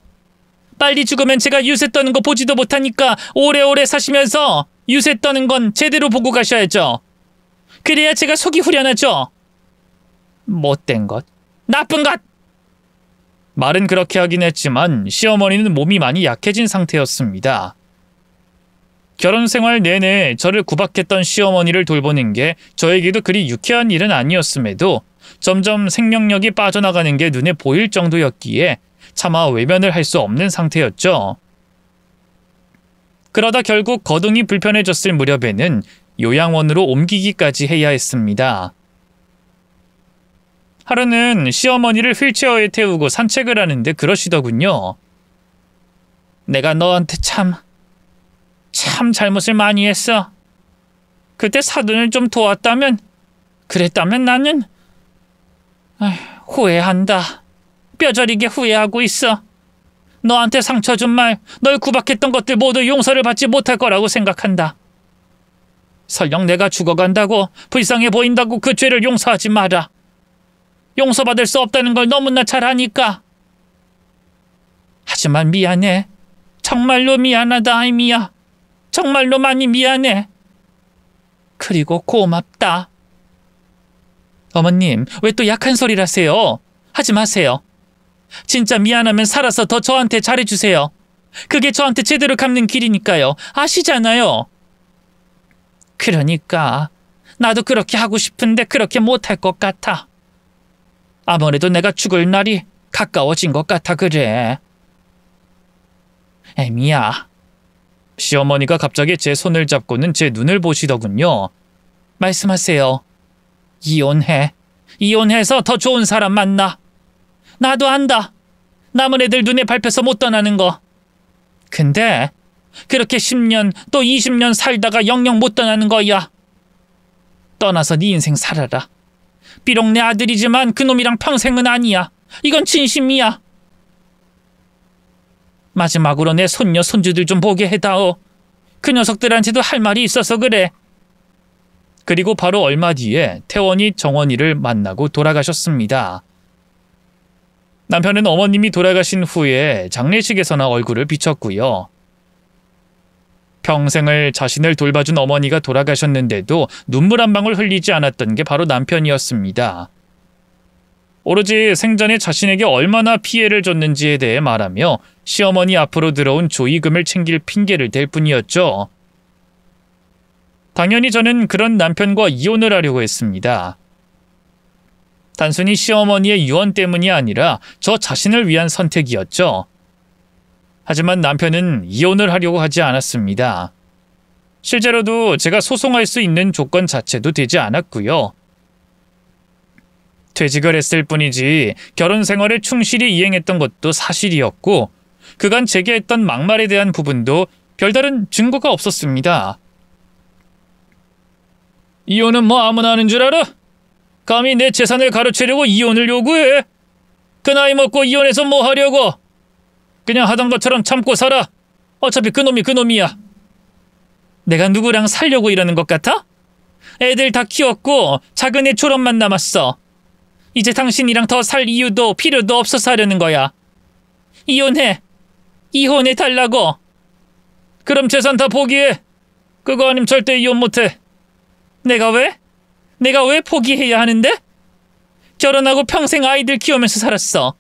빨리 죽으면 제가 유세 떠는 거 보지도 못하니까 오래오래 사시면서 유세 떠는 건 제대로 보고 가셔야죠. 그래야 제가 속이 후련하죠. 못된 것. 나쁜 것! 말은 그렇게 하긴 했지만 시어머니는 몸이 많이 약해진 상태였습니다. 결혼 생활 내내 저를 구박했던 시어머니를 돌보는 게 저에게도 그리 유쾌한 일은 아니었음에도 점점 생명력이 빠져나가는 게 눈에 보일 정도였기에 차마 외면을 할 수 없는 상태였죠. 그러다 결국 거동이 불편해졌을 무렵에는 요양원으로 옮기기까지 해야 했습니다. 하루는 시어머니를 휠체어에 태우고 산책을 하는데 그러시더군요. 내가 너한테 참 잘못을 많이 했어. 그때 사돈을 좀 도왔다면, 그랬다면 나는 후회한다. 뼈저리게 후회하고 있어. 너한테 상처 준 말, 널 구박했던 것들 모두 용서를 받지 못할 거라고 생각한다. 설령 내가 죽어간다고, 불쌍해 보인다고 그 죄를 용서하지 마라. 용서받을 수 없다는 걸 너무나 잘 아니까. 하지만 미안해. 정말로 미안하다, 아이미야. 정말로 많이 미안해. 그리고 고맙다. 어머님, 왜 또 약한 소리라세요? 하지 마세요. 진짜 미안하면 살아서 더 저한테 잘해주세요. 그게 저한테 제대로 갚는 길이니까요. 아시잖아요. 그러니까 나도 그렇게 하고 싶은데 그렇게 못할 것 같아. 아무래도 내가 죽을 날이 가까워진 것 같아 그래. 애미야. 시어머니가 갑자기 제 손을 잡고는 제 눈을 보시더군요. 말씀하세요. 이혼해. 이혼해서 더 좋은 사람 만나. 나도 안다. 남은 애들 눈에 밟혀서 못 떠나는 거. 근데 그렇게 10년 또 20년 살다가 영영 못 떠나는 거야. 떠나서 네 인생 살아라. 비록 내 아들이지만 그놈이랑 평생은 아니야. 이건 진심이야. 마지막으로 내 손녀 손주들 좀 보게 해다오. 그 녀석들한테도 할 말이 있어서 그래. 그리고 바로 얼마 뒤에 태원이 정원이를 만나고 돌아가셨습니다. 남편은 어머님이 돌아가신 후에 장례식에서나 얼굴을 비췄고요. 평생을 자신을 돌봐준 어머니가 돌아가셨는데도 눈물 한 방울 흘리지 않았던 게 바로 남편이었습니다. 오로지 생전에 자신에게 얼마나 피해를 줬는지에 대해 말하며 시어머니 앞으로 들어온 조의금을 챙길 핑계를 댈 뿐이었죠. 당연히 저는 그런 남편과 이혼을 하려고 했습니다. 단순히 시어머니의 유언 때문이 아니라 저 자신을 위한 선택이었죠. 하지만 남편은 이혼을 하려고 하지 않았습니다. 실제로도 제가 소송할 수 있는 조건 자체도 되지 않았고요. 퇴직을 했을 뿐이지 결혼 생활을 충실히 이행했던 것도 사실이었고 그간 제게 했던 막말에 대한 부분도 별다른 증거가 없었습니다. 이혼은 뭐 아무나 하는 줄 알아? 감히 내 재산을 가로채려고 이혼을 요구해? 그 나이 먹고 이혼해서 뭐 하려고? 그냥 하던 것처럼 참고 살아. 어차피 그놈이 그놈이야. 내가 누구랑 살려고 이러는 것 같아? 애들 다 키웠고 작은 애 졸업만 남았어. 이제 당신이랑 더 살 이유도 필요도 없어서 하려는 거야. 이혼해. 이혼해 달라고. 그럼 재산 다 포기해. 그거 아니면 절대 이혼 못해. 내가 왜? 내가 왜 포기해야 하는데? 결혼하고 평생 아이들 키우면서 살았어.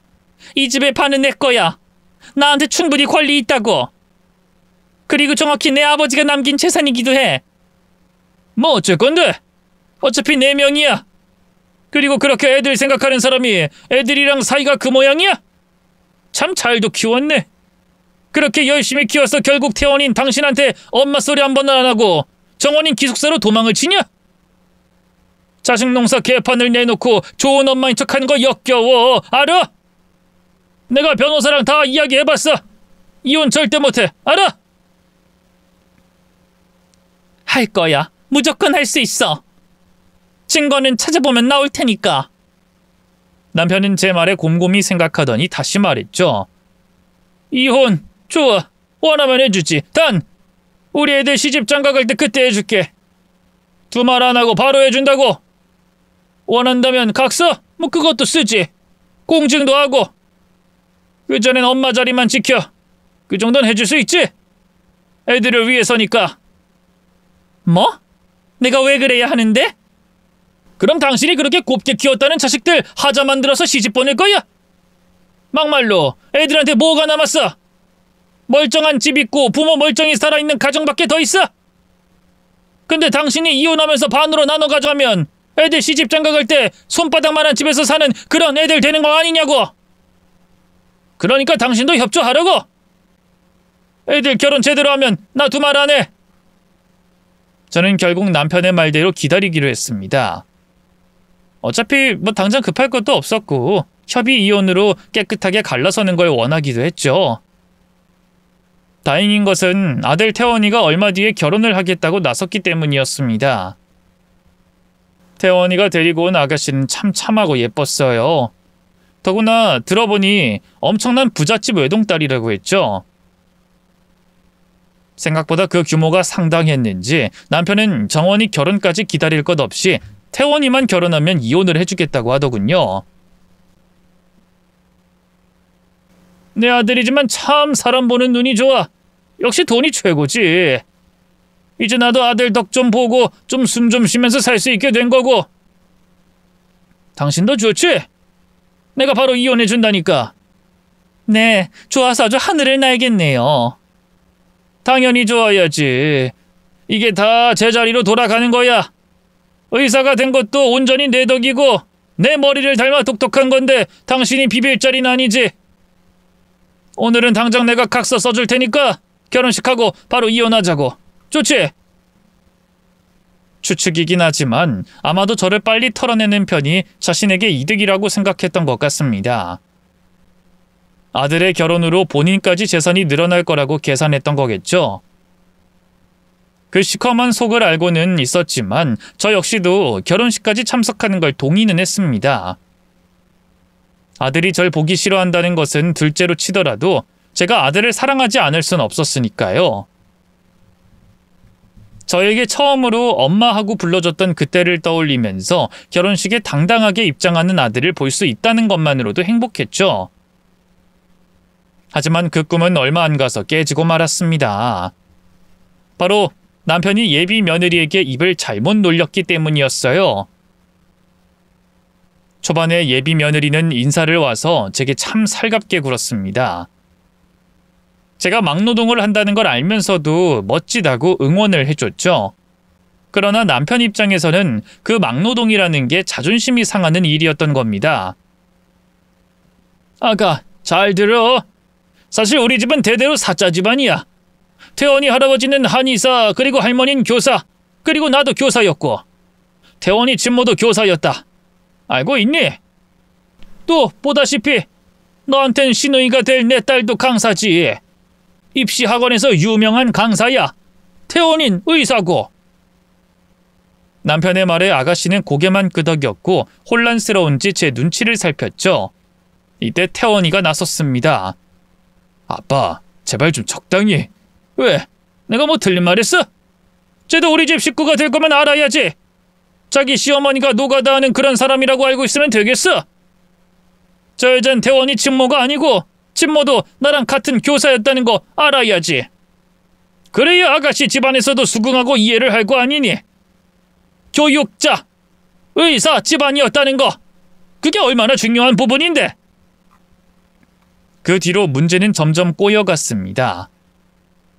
이 집의 반은 내 거야. 나한테 충분히 권리 있다고. 그리고 정확히 내 아버지가 남긴 재산이기도 해. 뭐 어쩔 건데? 어차피 내 명이야. 그리고 그렇게 애들 생각하는 사람이 애들이랑 사이가 그 모양이야? 참 잘도 키웠네. 그렇게 열심히 키워서 결국 태원인 당신한테 엄마 소리 한 번도 안 하고 정원인 기숙사로 도망을 치냐? 자식 농사 개판을 내놓고 좋은 엄마인 척하는 거 역겨워. 알아? 내가 변호사랑 다 이야기해봤어. 이혼 절대 못해. 알아? 할 거야. 무조건 할 수 있어. 증거는 찾아보면 나올 테니까. 남편은 제 말에 곰곰이 생각하더니 다시 말했죠. 이혼 좋아. 원하면 해주지. 단 우리 애들 시집 장가갈 때 그때 해줄게. 두 말 안 하고 바로 해준다고. 원한다면 각서? 뭐 그것도 쓰지. 공증도 하고. 그 전엔 엄마 자리만 지켜. 그 정도는 해줄 수 있지? 애들을 위해서니까. 뭐? 내가 왜 그래야 하는데? 그럼 당신이 그렇게 곱게 키웠다는 자식들 하자 만들어서 시집 보낼 거야? 막말로 애들한테 뭐가 남았어? 멀쩡한 집 있고 부모 멀쩡히 살아있는 가정밖에 더 있어? 근데 당신이 이혼하면서 반으로 나눠 가져가면 애들 시집 장가갈 때 손바닥만한 집에서 사는 그런 애들 되는 거 아니냐고. 그러니까 당신도 협조하라고. 애들 결혼 제대로 하면 나 두 말 안 해. 저는 결국 남편의 말대로 기다리기로 했습니다. 어차피 뭐 당장 급할 것도 없었고 협의 이혼으로 깨끗하게 갈라서는 걸 원하기도 했죠. 다행인 것은 아들 태원이가 얼마 뒤에 결혼을 하겠다고 나섰기 때문이었습니다. 태원이가 데리고 온 아가씨는 참 참하고 예뻤어요. 더구나 들어보니 엄청난 부잣집 외동딸이라고 했죠. 생각보다 그 규모가 상당했는지 남편은 정원이 결혼까지 기다릴 것 없이 태원이만 결혼하면 이혼을 해주겠다고 하더군요. 내 아들이지만 참 사람 보는 눈이 좋아. 역시 돈이 최고지. 이제 나도 아들 덕 좀 보고 좀 숨 좀 쉬면서 살 수 있게 된 거고. 당신도 좋지? 내가 바로 이혼해 준다니까. 네, 좋아서 아주 하늘을 날겠네요. 당연히 좋아야지. 이게 다 제자리로 돌아가는 거야. 의사가 된 것도 온전히 내 덕이고 내 머리를 닮아 독특한 건데 당신이 비빌 자리는 아니지. 오늘은 당장 내가 각서 써줄 테니까 결혼식하고 바로 이혼하자고. 좋지? 추측이긴 하지만 아마도 저를 빨리 털어내는 편이 자신에게 이득이라고 생각했던 것 같습니다. 아들의 결혼으로 본인까지 재산이 늘어날 거라고 계산했던 거겠죠. 그 시커먼 속을 알고는 있었지만 저 역시도 결혼식까지 참석하는 걸 동의는 했습니다. 아들이 절 보기 싫어한다는 것은 둘째로 치더라도 제가 아들을 사랑하지 않을 순 없었으니까요. 저에게 처음으로 엄마하고 불러줬던 그때를 떠올리면서 결혼식에 당당하게 입장하는 아들을 볼 수 있다는 것만으로도 행복했죠. 하지만 그 꿈은 얼마 안 가서 깨지고 말았습니다. 바로 남편이 예비 며느리에게 입을 잘못 놀렸기 때문이었어요. 초반에 예비 며느리는 인사를 와서 제게 참 살갑게 굴었습니다. 제가 막노동을 한다는 걸 알면서도 멋지다고 응원을 해줬죠. 그러나 남편 입장에서는 그 막노동이라는 게 자존심이 상하는 일이었던 겁니다. 아가, 잘 들어. 사실 우리 집은 대대로 사자 집안이야. 태원이 할아버지는 한의사, 그리고 할머니는 교사, 그리고 나도 교사였고 태원이 친모도 교사였다. 알고 있니? 또 보다시피 너한텐 시누이가 될 내 딸도 강사지. 입시학원에서 유명한 강사야. 태원인 의사고. 남편의 말에 아가씨는 고개만 끄덕였고 혼란스러운지 제 눈치를 살폈죠. 이때 태원이가 나섰습니다. 아빠, 제발 좀 적당히. 왜? 내가 뭐 틀린 말 했어? 쟤도 우리 집 식구가 될 거면 알아야지. 자기 시어머니가 노가다 하는 그런 사람이라고 알고 있으면 되겠어? 저 여잔 태원이 친모가 아니고 친모도 나랑 같은 교사였다는 거 알아야지. 그래야 아가씨 집안에서도 수긍하고 이해를 할 거 아니니? 교육자, 의사 집안이었다는 거, 그게 얼마나 중요한 부분인데. 그 뒤로 문제는 점점 꼬여갔습니다.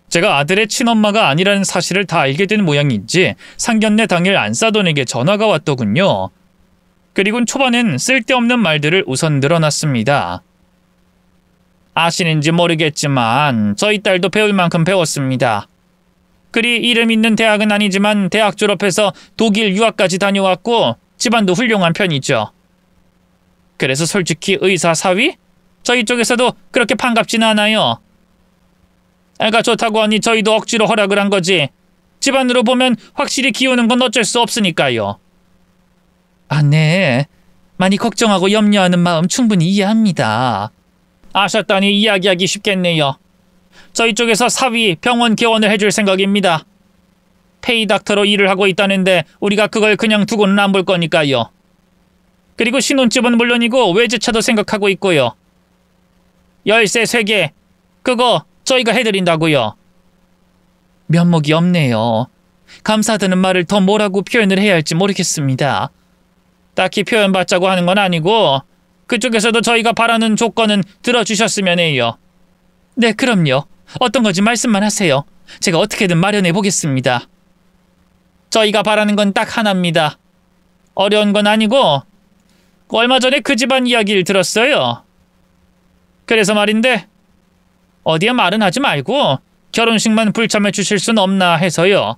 제가 아들의 친엄마가 아니라는 사실을 다 알게 된 모양인지 상견례 당일 안사돈에게 전화가 왔더군요. 그리곤 초반엔 쓸데없는 말들을 우선 늘어놨습니다. 아시는지 모르겠지만 저희 딸도 배울 만큼 배웠습니다. 그리 이름 있는 대학은 아니지만 대학 졸업해서 독일 유학까지 다녀왔고 집안도 훌륭한 편이죠. 그래서 솔직히 의사 사위? 저희 쪽에서도 그렇게 반갑지는 않아요. 애가 좋다고 하니 저희도 억지로 허락을 한 거지. 집안으로 보면 확실히 키우는 건 어쩔 수 없으니까요. 아, 네. 많이 걱정하고 염려하는 마음 충분히 이해합니다. 아셨다니 이야기하기 쉽겠네요. 저희 쪽에서 사위 병원 개원을 해줄 생각입니다. 페이닥터로 일을 하고 있다는데 우리가 그걸 그냥 두고는 안 볼 거니까요. 그리고 신혼집은 물론이고 외제차도 생각하고 있고요. 열쇠 3개, 그거 저희가 해드린다고요. 면목이 없네요. 감사하다는 말을 더 뭐라고 표현을 해야 할지 모르겠습니다. 딱히 표현받자고 하는 건 아니고 그쪽에서도 저희가 바라는 조건은 들어주셨으면 해요. 네, 그럼요. 어떤 건지 말씀만 하세요. 제가 어떻게든 마련해 보겠습니다. 저희가 바라는 건 딱 하나입니다. 어려운 건 아니고 얼마 전에 그 집안 이야기를 들었어요. 그래서 말인데 어디에 말은 하지 말고 결혼식만 불참해 주실 순 없나 해서요.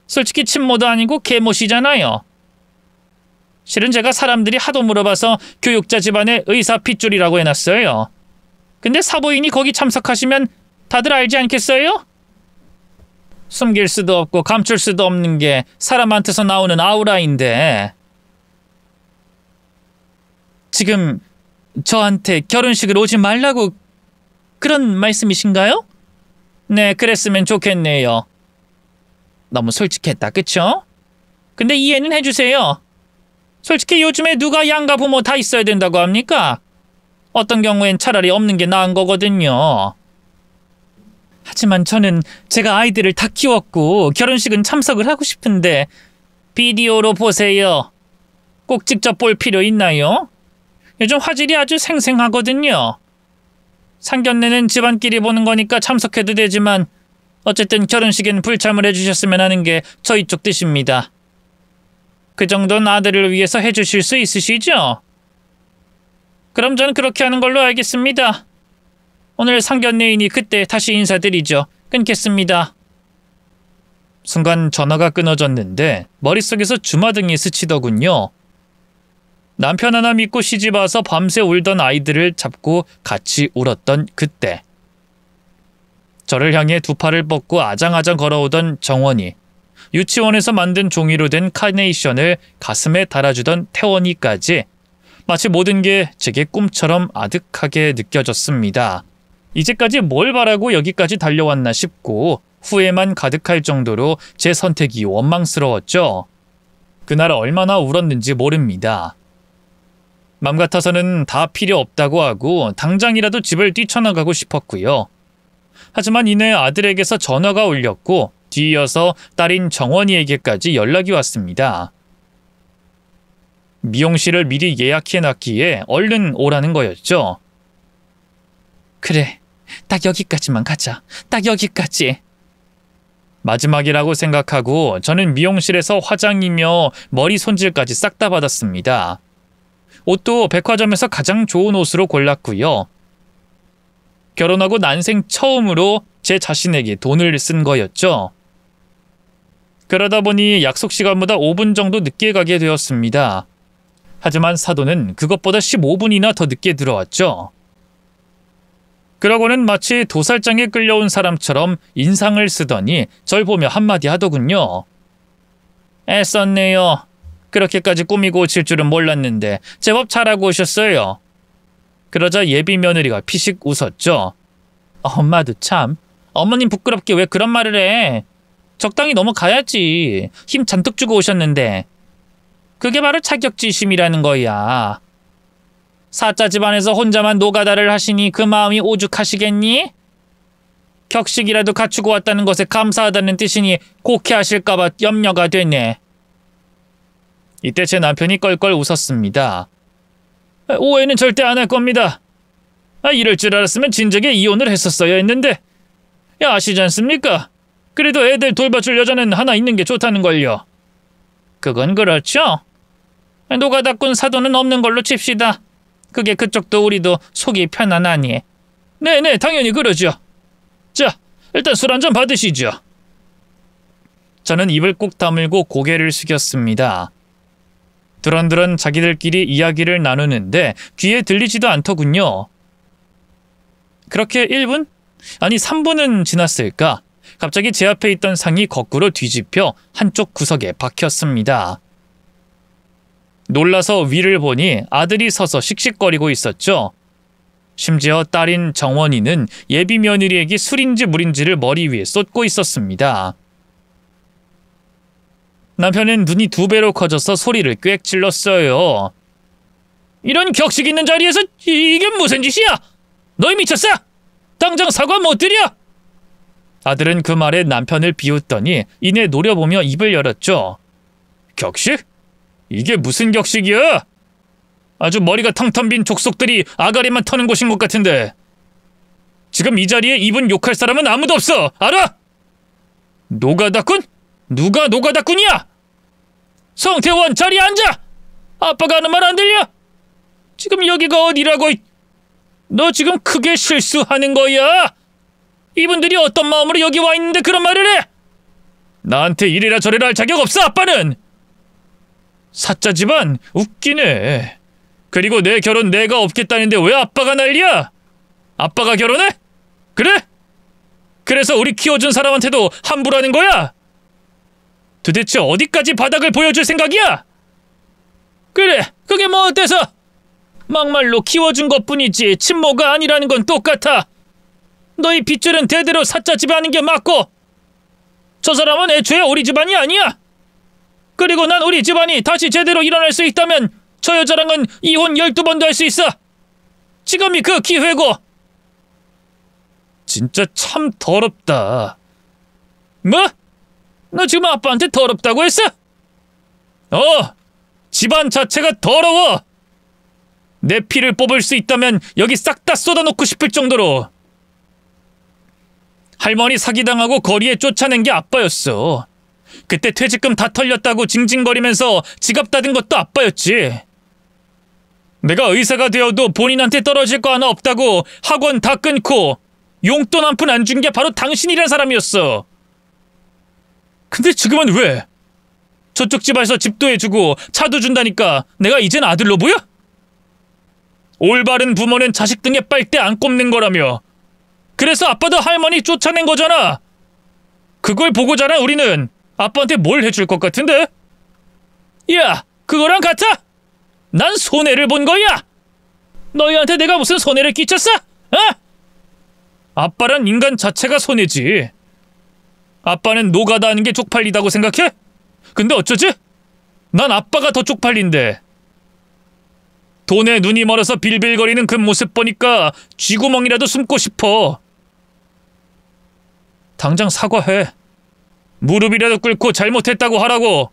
솔직히 친모도 아니고 계모시잖아요. 실은 제가 사람들이 하도 물어봐서 교육자 집안의 의사 핏줄이라고 해놨어요. 근데 사부인이 거기 참석하시면 다들 알지 않겠어요? 숨길 수도 없고 감출 수도 없는 게 사람한테서 나오는 아우라인데. 지금 저한테 결혼식을 오지 말라고 그런 말씀이신가요? 네, 그랬으면 좋겠네요. 너무 솔직했다, 그쵸? 근데 이해는 해주세요. 솔직히 요즘에 누가 양가 부모 다 있어야 된다고 합니까? 어떤 경우엔 차라리 없는 게 나은 거거든요. 하지만 저는 제가 아이들을 다 키웠고 결혼식은 참석을 하고 싶은데. 비디오로 보세요. 꼭 직접 볼 필요 있나요? 요즘 화질이 아주 생생하거든요. 상견례는 집안끼리 보는 거니까 참석해도 되지만 어쨌든 결혼식엔 불참을 해주셨으면 하는 게 저희 쪽 뜻입니다. 그 정도는 아들을 위해서 해주실 수 있으시죠? 그럼 전 그렇게 하는 걸로 알겠습니다. 오늘 상견례이니 그때 다시 인사드리죠. 끊겠습니다. 순간 전화가 끊어졌는데 머릿속에서 주마등이 스치더군요. 남편 하나 믿고 시집와서 밤새 울던 아이들을 잡고 같이 울었던 그때. 저를 향해 두 팔을 뻗고 아장아장 걸어오던 정원이, 유치원에서 만든 종이로 된 카네이션을 가슴에 달아주던 태원이까지 마치 모든 게 제게 꿈처럼 아득하게 느껴졌습니다. 이제까지 뭘 바라고 여기까지 달려왔나 싶고 후회만 가득할 정도로 제 선택이 원망스러웠죠. 그날 얼마나 울었는지 모릅니다. 맘 같아서는 다 필요 없다고 하고 당장이라도 집을 뛰쳐나가고 싶었고요. 하지만 이내 아들에게서 전화가 울렸고 뒤이어서 딸인 정원이에게까지 연락이 왔습니다. 미용실을 미리 예약해놨기에 얼른 오라는 거였죠. 그래, 딱 여기까지만 가자. 딱 여기까지. 마지막이라고 생각하고 저는 미용실에서 화장이며 머리 손질까지 싹 다 받았습니다. 옷도 백화점에서 가장 좋은 옷으로 골랐고요. 결혼하고 난생 처음으로 제 자신에게 돈을 쓴 거였죠. 그러다 보니 약속 시간보다 5분 정도 늦게 가게 되었습니다. 하지만 사돈은 그것보다 15분이나 더 늦게 들어왔죠. 그러고는 마치 도살장에 끌려온 사람처럼 인상을 쓰더니 절 보며 한마디 하더군요. 애썼네요. 그렇게까지 꾸미고 오실 줄은 몰랐는데 제법 잘하고 오셨어요. 그러자 예비 며느리가 피식 웃었죠. 엄마도 참. 어머님 부끄럽게 왜 그런 말을 해. 적당히 넘어가야지. 힘 잔뜩 주고 오셨는데. 그게 바로 자격지심이라는 거야. 사자 집안에서 혼자만 노가다를 하시니 그 마음이 오죽하시겠니? 격식이라도 갖추고 왔다는 것에 감사하다는 뜻이니 곡해하실까봐 염려가 되네. 이때 제 남편이 껄껄 웃었습니다. 오해는 절대 안 할 겁니다. 이럴 줄 알았으면 진작에 이혼을 했었어야 했는데. 아시지 않습니까? 그래도 애들 돌봐줄 여자는 하나 있는 게 좋다는걸요. 그건 그렇죠. 노가다꾼 사돈은 없는 걸로 칩시다. 그게 그쪽도 우리도 속이 편안하니. 네네, 당연히 그러죠. 자, 일단 술 한잔 받으시죠. 저는 입을 꾹 다물고 고개를 숙였습니다. 드런드런 자기들끼리 이야기를 나누는데 귀에 들리지도 않더군요. 그렇게 1분? 아니 3분은 지났을까? 갑자기 제 앞에 있던 상이 거꾸로 뒤집혀 한쪽 구석에 박혔습니다. 놀라서 위를 보니 아들이 서서 씩씩거리고 있었죠. 심지어 딸인 정원이는 예비 며느리에게 술인지 물인지를 머리 위에 쏟고 있었습니다. 남편은 눈이 2배로 커져서 소리를 꽥 질렀어요. 이런 격식 있는 자리에서 이게 무슨 짓이야? 너희 미쳤어? 당장 사과 못 드려? 아들은 그 말에 남편을 비웃더니 이내 노려보며 입을 열었죠. 격식? 이게 무슨 격식이야? 아주 머리가 텅텅 빈 족속들이 아가리만 터는 곳인 것 같은데. 지금 이 자리에 입은 욕할 사람은 아무도 없어. 알아? 노가다꾼? 누가 노가다꾼이야? 성태원 자리에 앉아! 아빠가 하는 말 안 들려? 지금 여기가 어디라고? 너 지금 크게 실수하는 거야. 이분들이 어떤 마음으로 여기 와 있는데 그런 말을 해? 나한테 이래라 저래라 할 자격 없어 아빠는. 사짜 집안 웃기네. 그리고 내 결혼 내가 없겠다는데 왜 아빠가 난리야? 아빠가 결혼해? 그래? 그래서 우리 키워준 사람한테도 함부로 하는 거야? 도대체 어디까지 바닥을 보여줄 생각이야? 그래, 그게 뭐 어때서? 막말로 키워준 것뿐이지 친모가 아니라는 건 똑같아. 너희 빗줄은 대대로 사짜 집안인 게 맞고 저 사람은 애초에 우리 집안이 아니야. 그리고 난 우리 집안이 다시 제대로 일어날 수 있다면 저 여자랑은 이혼 12번도 할 수 있어. 지금이 그 기회고. 진짜 참 더럽다. 뭐? 너 지금 아빠한테 더럽다고 했어? 집안 자체가 더러워. 내 피를 뽑을 수 있다면 여기 싹 다 쏟아놓고 싶을 정도로. 할머니 사기당하고 거리에 쫓아낸 게 아빠였어. 그때 퇴직금 다 털렸다고 징징거리면서 지갑 닫은 것도 아빠였지. 내가 의사가 되어도 본인한테 떨어질 거 하나 없다고 학원 다 끊고 용돈 한 푼 안 준 게 바로 당신이란 사람이었어. 근데 지금은 왜? 저쪽 집에서 집도 해주고 차도 준다니까 내가 이젠 아들로 보여? 올바른 부모는 자식 등에 빨대 안 꼽는 거라며. 그래서 아빠도 할머니 쫓아낸 거잖아. 그걸 보고자란 우리는 아빠한테 뭘 해줄 것 같은데? 야, 그거랑 같아? 난 손해를 본 거야. 너희한테 내가 무슨 손해를 끼쳤어? 어? 아빠란 인간 자체가 손해지. 아빠는 노가다 하는 게 쪽팔리다고 생각해? 근데 어쩌지? 난 아빠가 더 쪽팔린데. 돈에 눈이 멀어서 빌빌거리는 그 모습 보니까 쥐구멍이라도 숨고 싶어. 당장 사과해. 무릎이라도 꿇고 잘못했다고 하라고.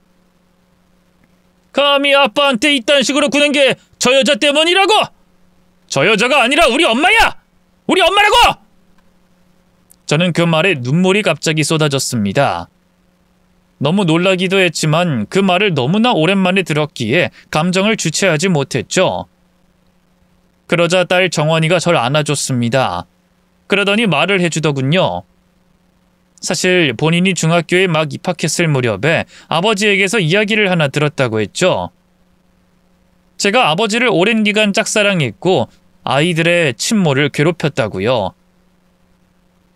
감히 아빠한테 이딴 식으로 구는 게 저 여자 때문이라고? 저 여자가 아니라 우리 엄마야! 우리 엄마라고! 저는 그 말에 눈물이 갑자기 쏟아졌습니다. 너무 놀라기도 했지만 그 말을 너무나 오랜만에 들었기에 감정을 주체하지 못했죠. 그러자 딸 정원이가 절 안아줬습니다. 그러더니 말을 해주더군요. 사실 본인이 중학교에 막 입학했을 무렵에 아버지에게서 이야기를 하나 들었다고 했죠. 제가 아버지를 오랜 기간 짝사랑했고 아이들의 친모를 괴롭혔다고요.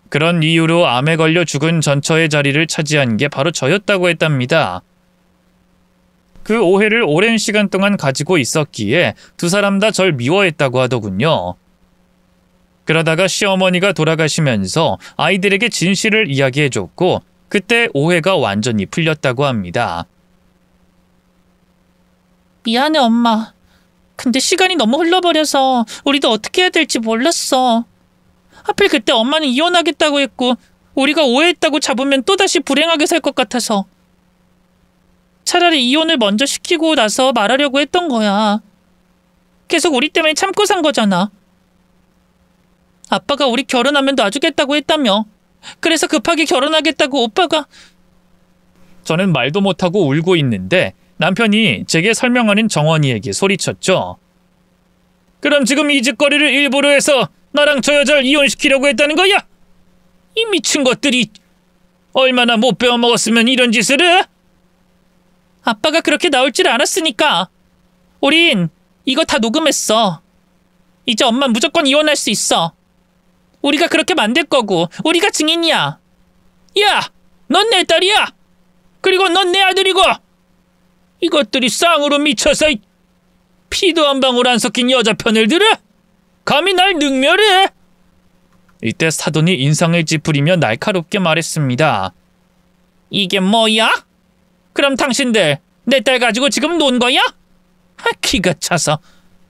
그런 이유로 암에 걸려 죽은 전처의 자리를 차지한 게 바로 저였다고 했답니다. 그 오해를 오랜 시간 동안 가지고 있었기에 두 사람 다 절 미워했다고 하더군요. 그러다가 시어머니가 돌아가시면서 아이들에게 진실을 이야기해줬고 그때 오해가 완전히 풀렸다고 합니다. 미안해, 엄마. 근데 시간이 너무 흘러버려서 우리도 어떻게 해야 될지 몰랐어. 하필 그때 엄마는 이혼하겠다고 했고 우리가 오해했다고 잡으면 또다시 불행하게 살 것 같아서. 차라리 이혼을 먼저 시키고 나서 말하려고 했던 거야. 계속 우리 때문에 참고 산 거잖아. 아빠가 우리 결혼하면 놔주겠다고 했다며. 그래서 급하게 결혼하겠다고 오빠가. 저는 말도 못하고 울고 있는데 남편이 제게 설명하는 정원이에게 소리쳤죠. 그럼 지금 이 짓거리를 일부러 해서 나랑 저 여자를 이혼시키려고 했다는 거야? 이 미친 것들이 얼마나 못 배워먹었으면 이런 짓을 해? 아빠가 그렇게 나올 줄 알았으니까. 우린 이거 다 녹음했어. 이제 엄마 무조건 이혼할 수 있어. 우리가 그렇게 만들 거고 우리가 증인이야. 야! 넌 내 딸이야! 그리고 넌 내 아들이고! 이것들이 쌍으로 미쳐서 피도 한 방울 안 섞인 여자 편을 들어? 감히 날 능멸해? 이때 사돈이 인상을 찌푸리며 날카롭게 말했습니다. 이게 뭐야? 그럼 당신들 내 딸 가지고 지금 논 거야? 기가 차서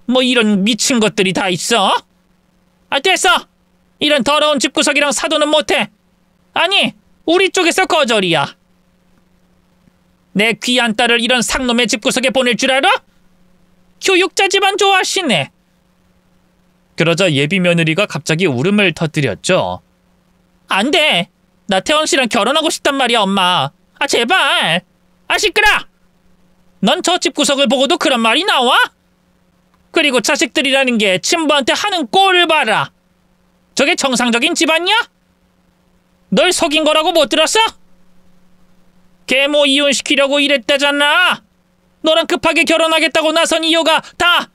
뭐 이런 미친 것들이 다 있어? 됐어! 이런 더러운 집구석이랑 사돈은 못해. 아니, 우리 쪽에서 거절이야. 내 귀한 딸을 이런 상놈의 집구석에 보낼 줄 알아? 교육자 집안 좋아하시네. 그러자 예비 며느리가 갑자기 울음을 터뜨렸죠. 안 돼. 나 태원 씨랑 결혼하고 싶단 말이야, 엄마. 제발. 시끄러! 넌 저 집구석을 보고도 그런 말이 나와? 그리고 자식들이라는 게 친부한테 하는 꼴을 봐라. 저게 정상적인 집안이야? 널 속인 거라고 못 들었어? 계모 이혼시키려고 이랬다잖아. 너랑 급하게 결혼하겠다고 나선 이유가 다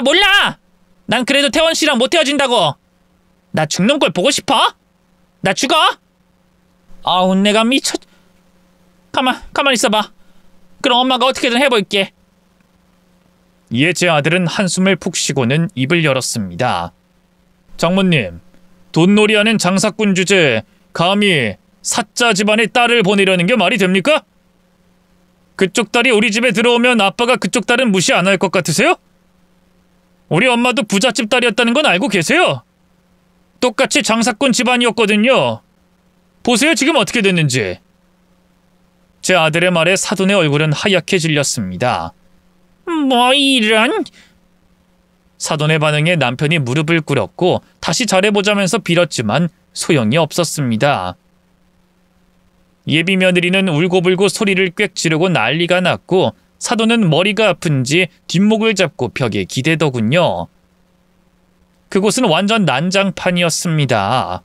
몰라. 난 그래도 태원 씨랑 못 헤어진다고. 나 죽는 걸 보고 싶어? 나 죽어? 내가 미쳐. 가만 있어봐. 그럼 엄마가 어떻게든 해볼게. 이에 제 아들은 한숨을 푹 쉬고는 입을 열었습니다. 장모님, 돈놀이하는 장사꾼 주제에 감히 사자 집안의 딸을 보내려는 게 말이 됩니까? 그쪽 딸이 우리 집에 들어오면 아빠가 그쪽 딸은 무시 안 할 것 같으세요? 우리 엄마도 부잣집 딸이었다는 건 알고 계세요? 똑같이 장사꾼 집안이었거든요. 보세요 지금 어떻게 됐는지. 제 아들의 말에 사돈의 얼굴은 하얗게 질렸습니다. 뭐 이런... 사돈의 반응에 남편이 무릎을 꿇었고 다시 잘해보자면서 빌었지만 소용이 없었습니다. 예비 며느리는 울고불고 소리를 꽥 지르고 난리가 났고 사돈은 머리가 아픈지 뒷목을 잡고 벽에 기대더군요. 그곳은 완전 난장판이었습니다.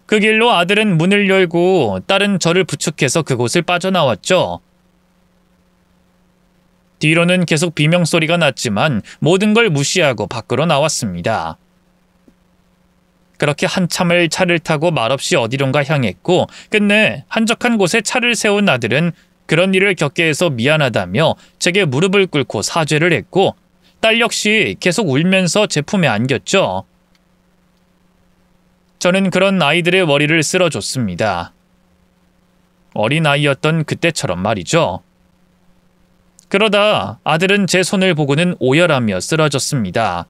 그 길로 아들은 문을 열고 딸은 저를 부축해서 그곳을 빠져나왔죠. 뒤로는 계속 비명소리가 났지만 모든 걸 무시하고 밖으로 나왔습니다. 그렇게 한참을 차를 타고 말없이 어디론가 향했고 끝내 한적한 곳에 차를 세운 아들은 그런 일을 겪게 해서 미안하다며 제게 무릎을 꿇고 사죄를 했고 딸 역시 계속 울면서 제 품에 안겼죠. 저는 그런 아이들의 머리를 쓸어줬습니다. 어린아이였던 그때처럼 말이죠. 그러다 아들은 제 손을 보고는 오열하며 쓰러졌습니다.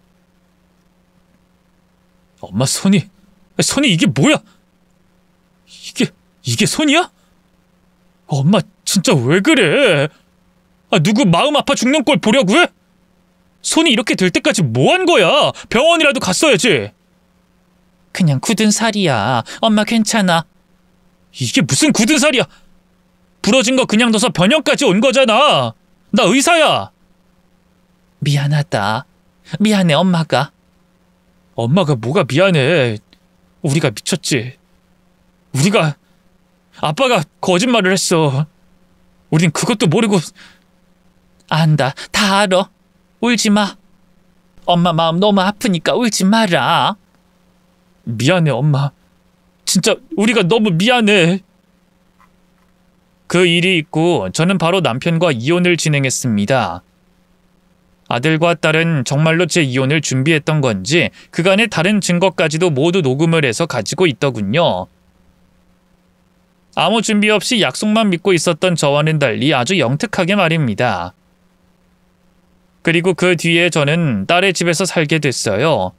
엄마 손이 이게 뭐야? 이게 손이야? 엄마 진짜 왜 그래? 누구 마음 아파 죽는 꼴 보려고 해? 손이 이렇게 될 때까지 뭐 한 거야? 병원이라도 갔어야지. 그냥 굳은 살이야. 엄마 괜찮아. 이게 무슨 굳은 살이야? 부러진 거 그냥 둬서 변형까지 온 거잖아. 나 의사야. 미안하다. 미안해 엄마가. 엄마가 뭐가 미안해. 우리가 미쳤지. 아빠가 거짓말을 했어. 우린 그것도 모르고. 안다. 다 알아. 울지 마. 엄마 마음 너무 아프니까 울지 마라. 미안해, 엄마. 진짜 우리가 너무 미안해. 그 일이 있고 저는 바로 남편과 이혼을 진행했습니다. 아들과 딸은 정말로 제 이혼을 준비했던 건지 그간의 다른 증거까지도 모두 녹음을 해서 가지고 있더군요. 아무 준비 없이 약속만 믿고 있었던 저와는 달리 아주 영특하게 말입니다. 그리고 그 뒤에 저는 딸의 집에서 살게 됐어요.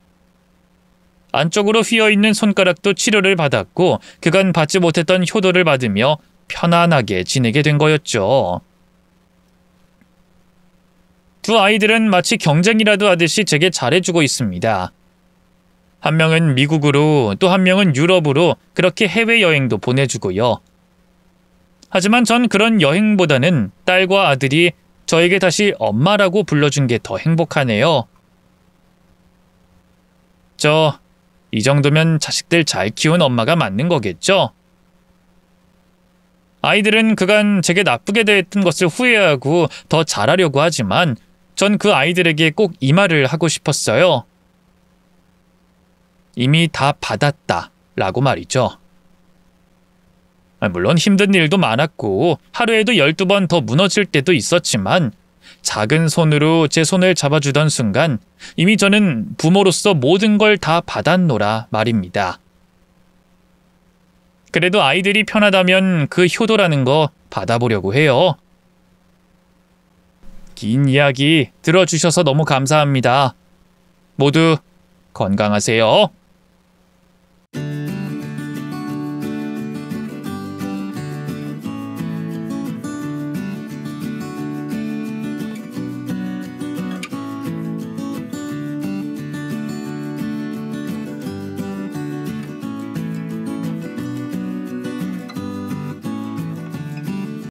안쪽으로 휘어있는 손가락도 치료를 받았고 그간 받지 못했던 효도를 받으며 편안하게 지내게 된 거였죠. 두 아이들은 마치 경쟁이라도 하듯이 제게 잘해주고 있습니다. 한 명은 미국으로 또 한 명은 유럽으로 그렇게 해외여행도 보내주고요. 하지만 전 그런 여행보다는 딸과 아들이 저에게 다시 엄마라고 불러준 게 더 행복하네요. 이 정도면 자식들 잘 키운 엄마가 맞는 거겠죠? 아이들은 그간 제게 나쁘게 대했던 것을 후회하고 더 잘하려고 하지만 전 그 아이들에게 꼭 이 말을 하고 싶었어요. 이미 다 받았다 라고 말이죠. 물론 힘든 일도 많았고 하루에도 12번 더 무너질 때도 있었지만 작은 손으로 제 손을 잡아주던 순간 이미 저는 부모로서 모든 걸 다 받았노라 말입니다. 그래도 아이들이 편하다면 그 효도라는 거 받아보려고 해요. 긴 이야기 들어주셔서 너무 감사합니다. 모두 건강하세요.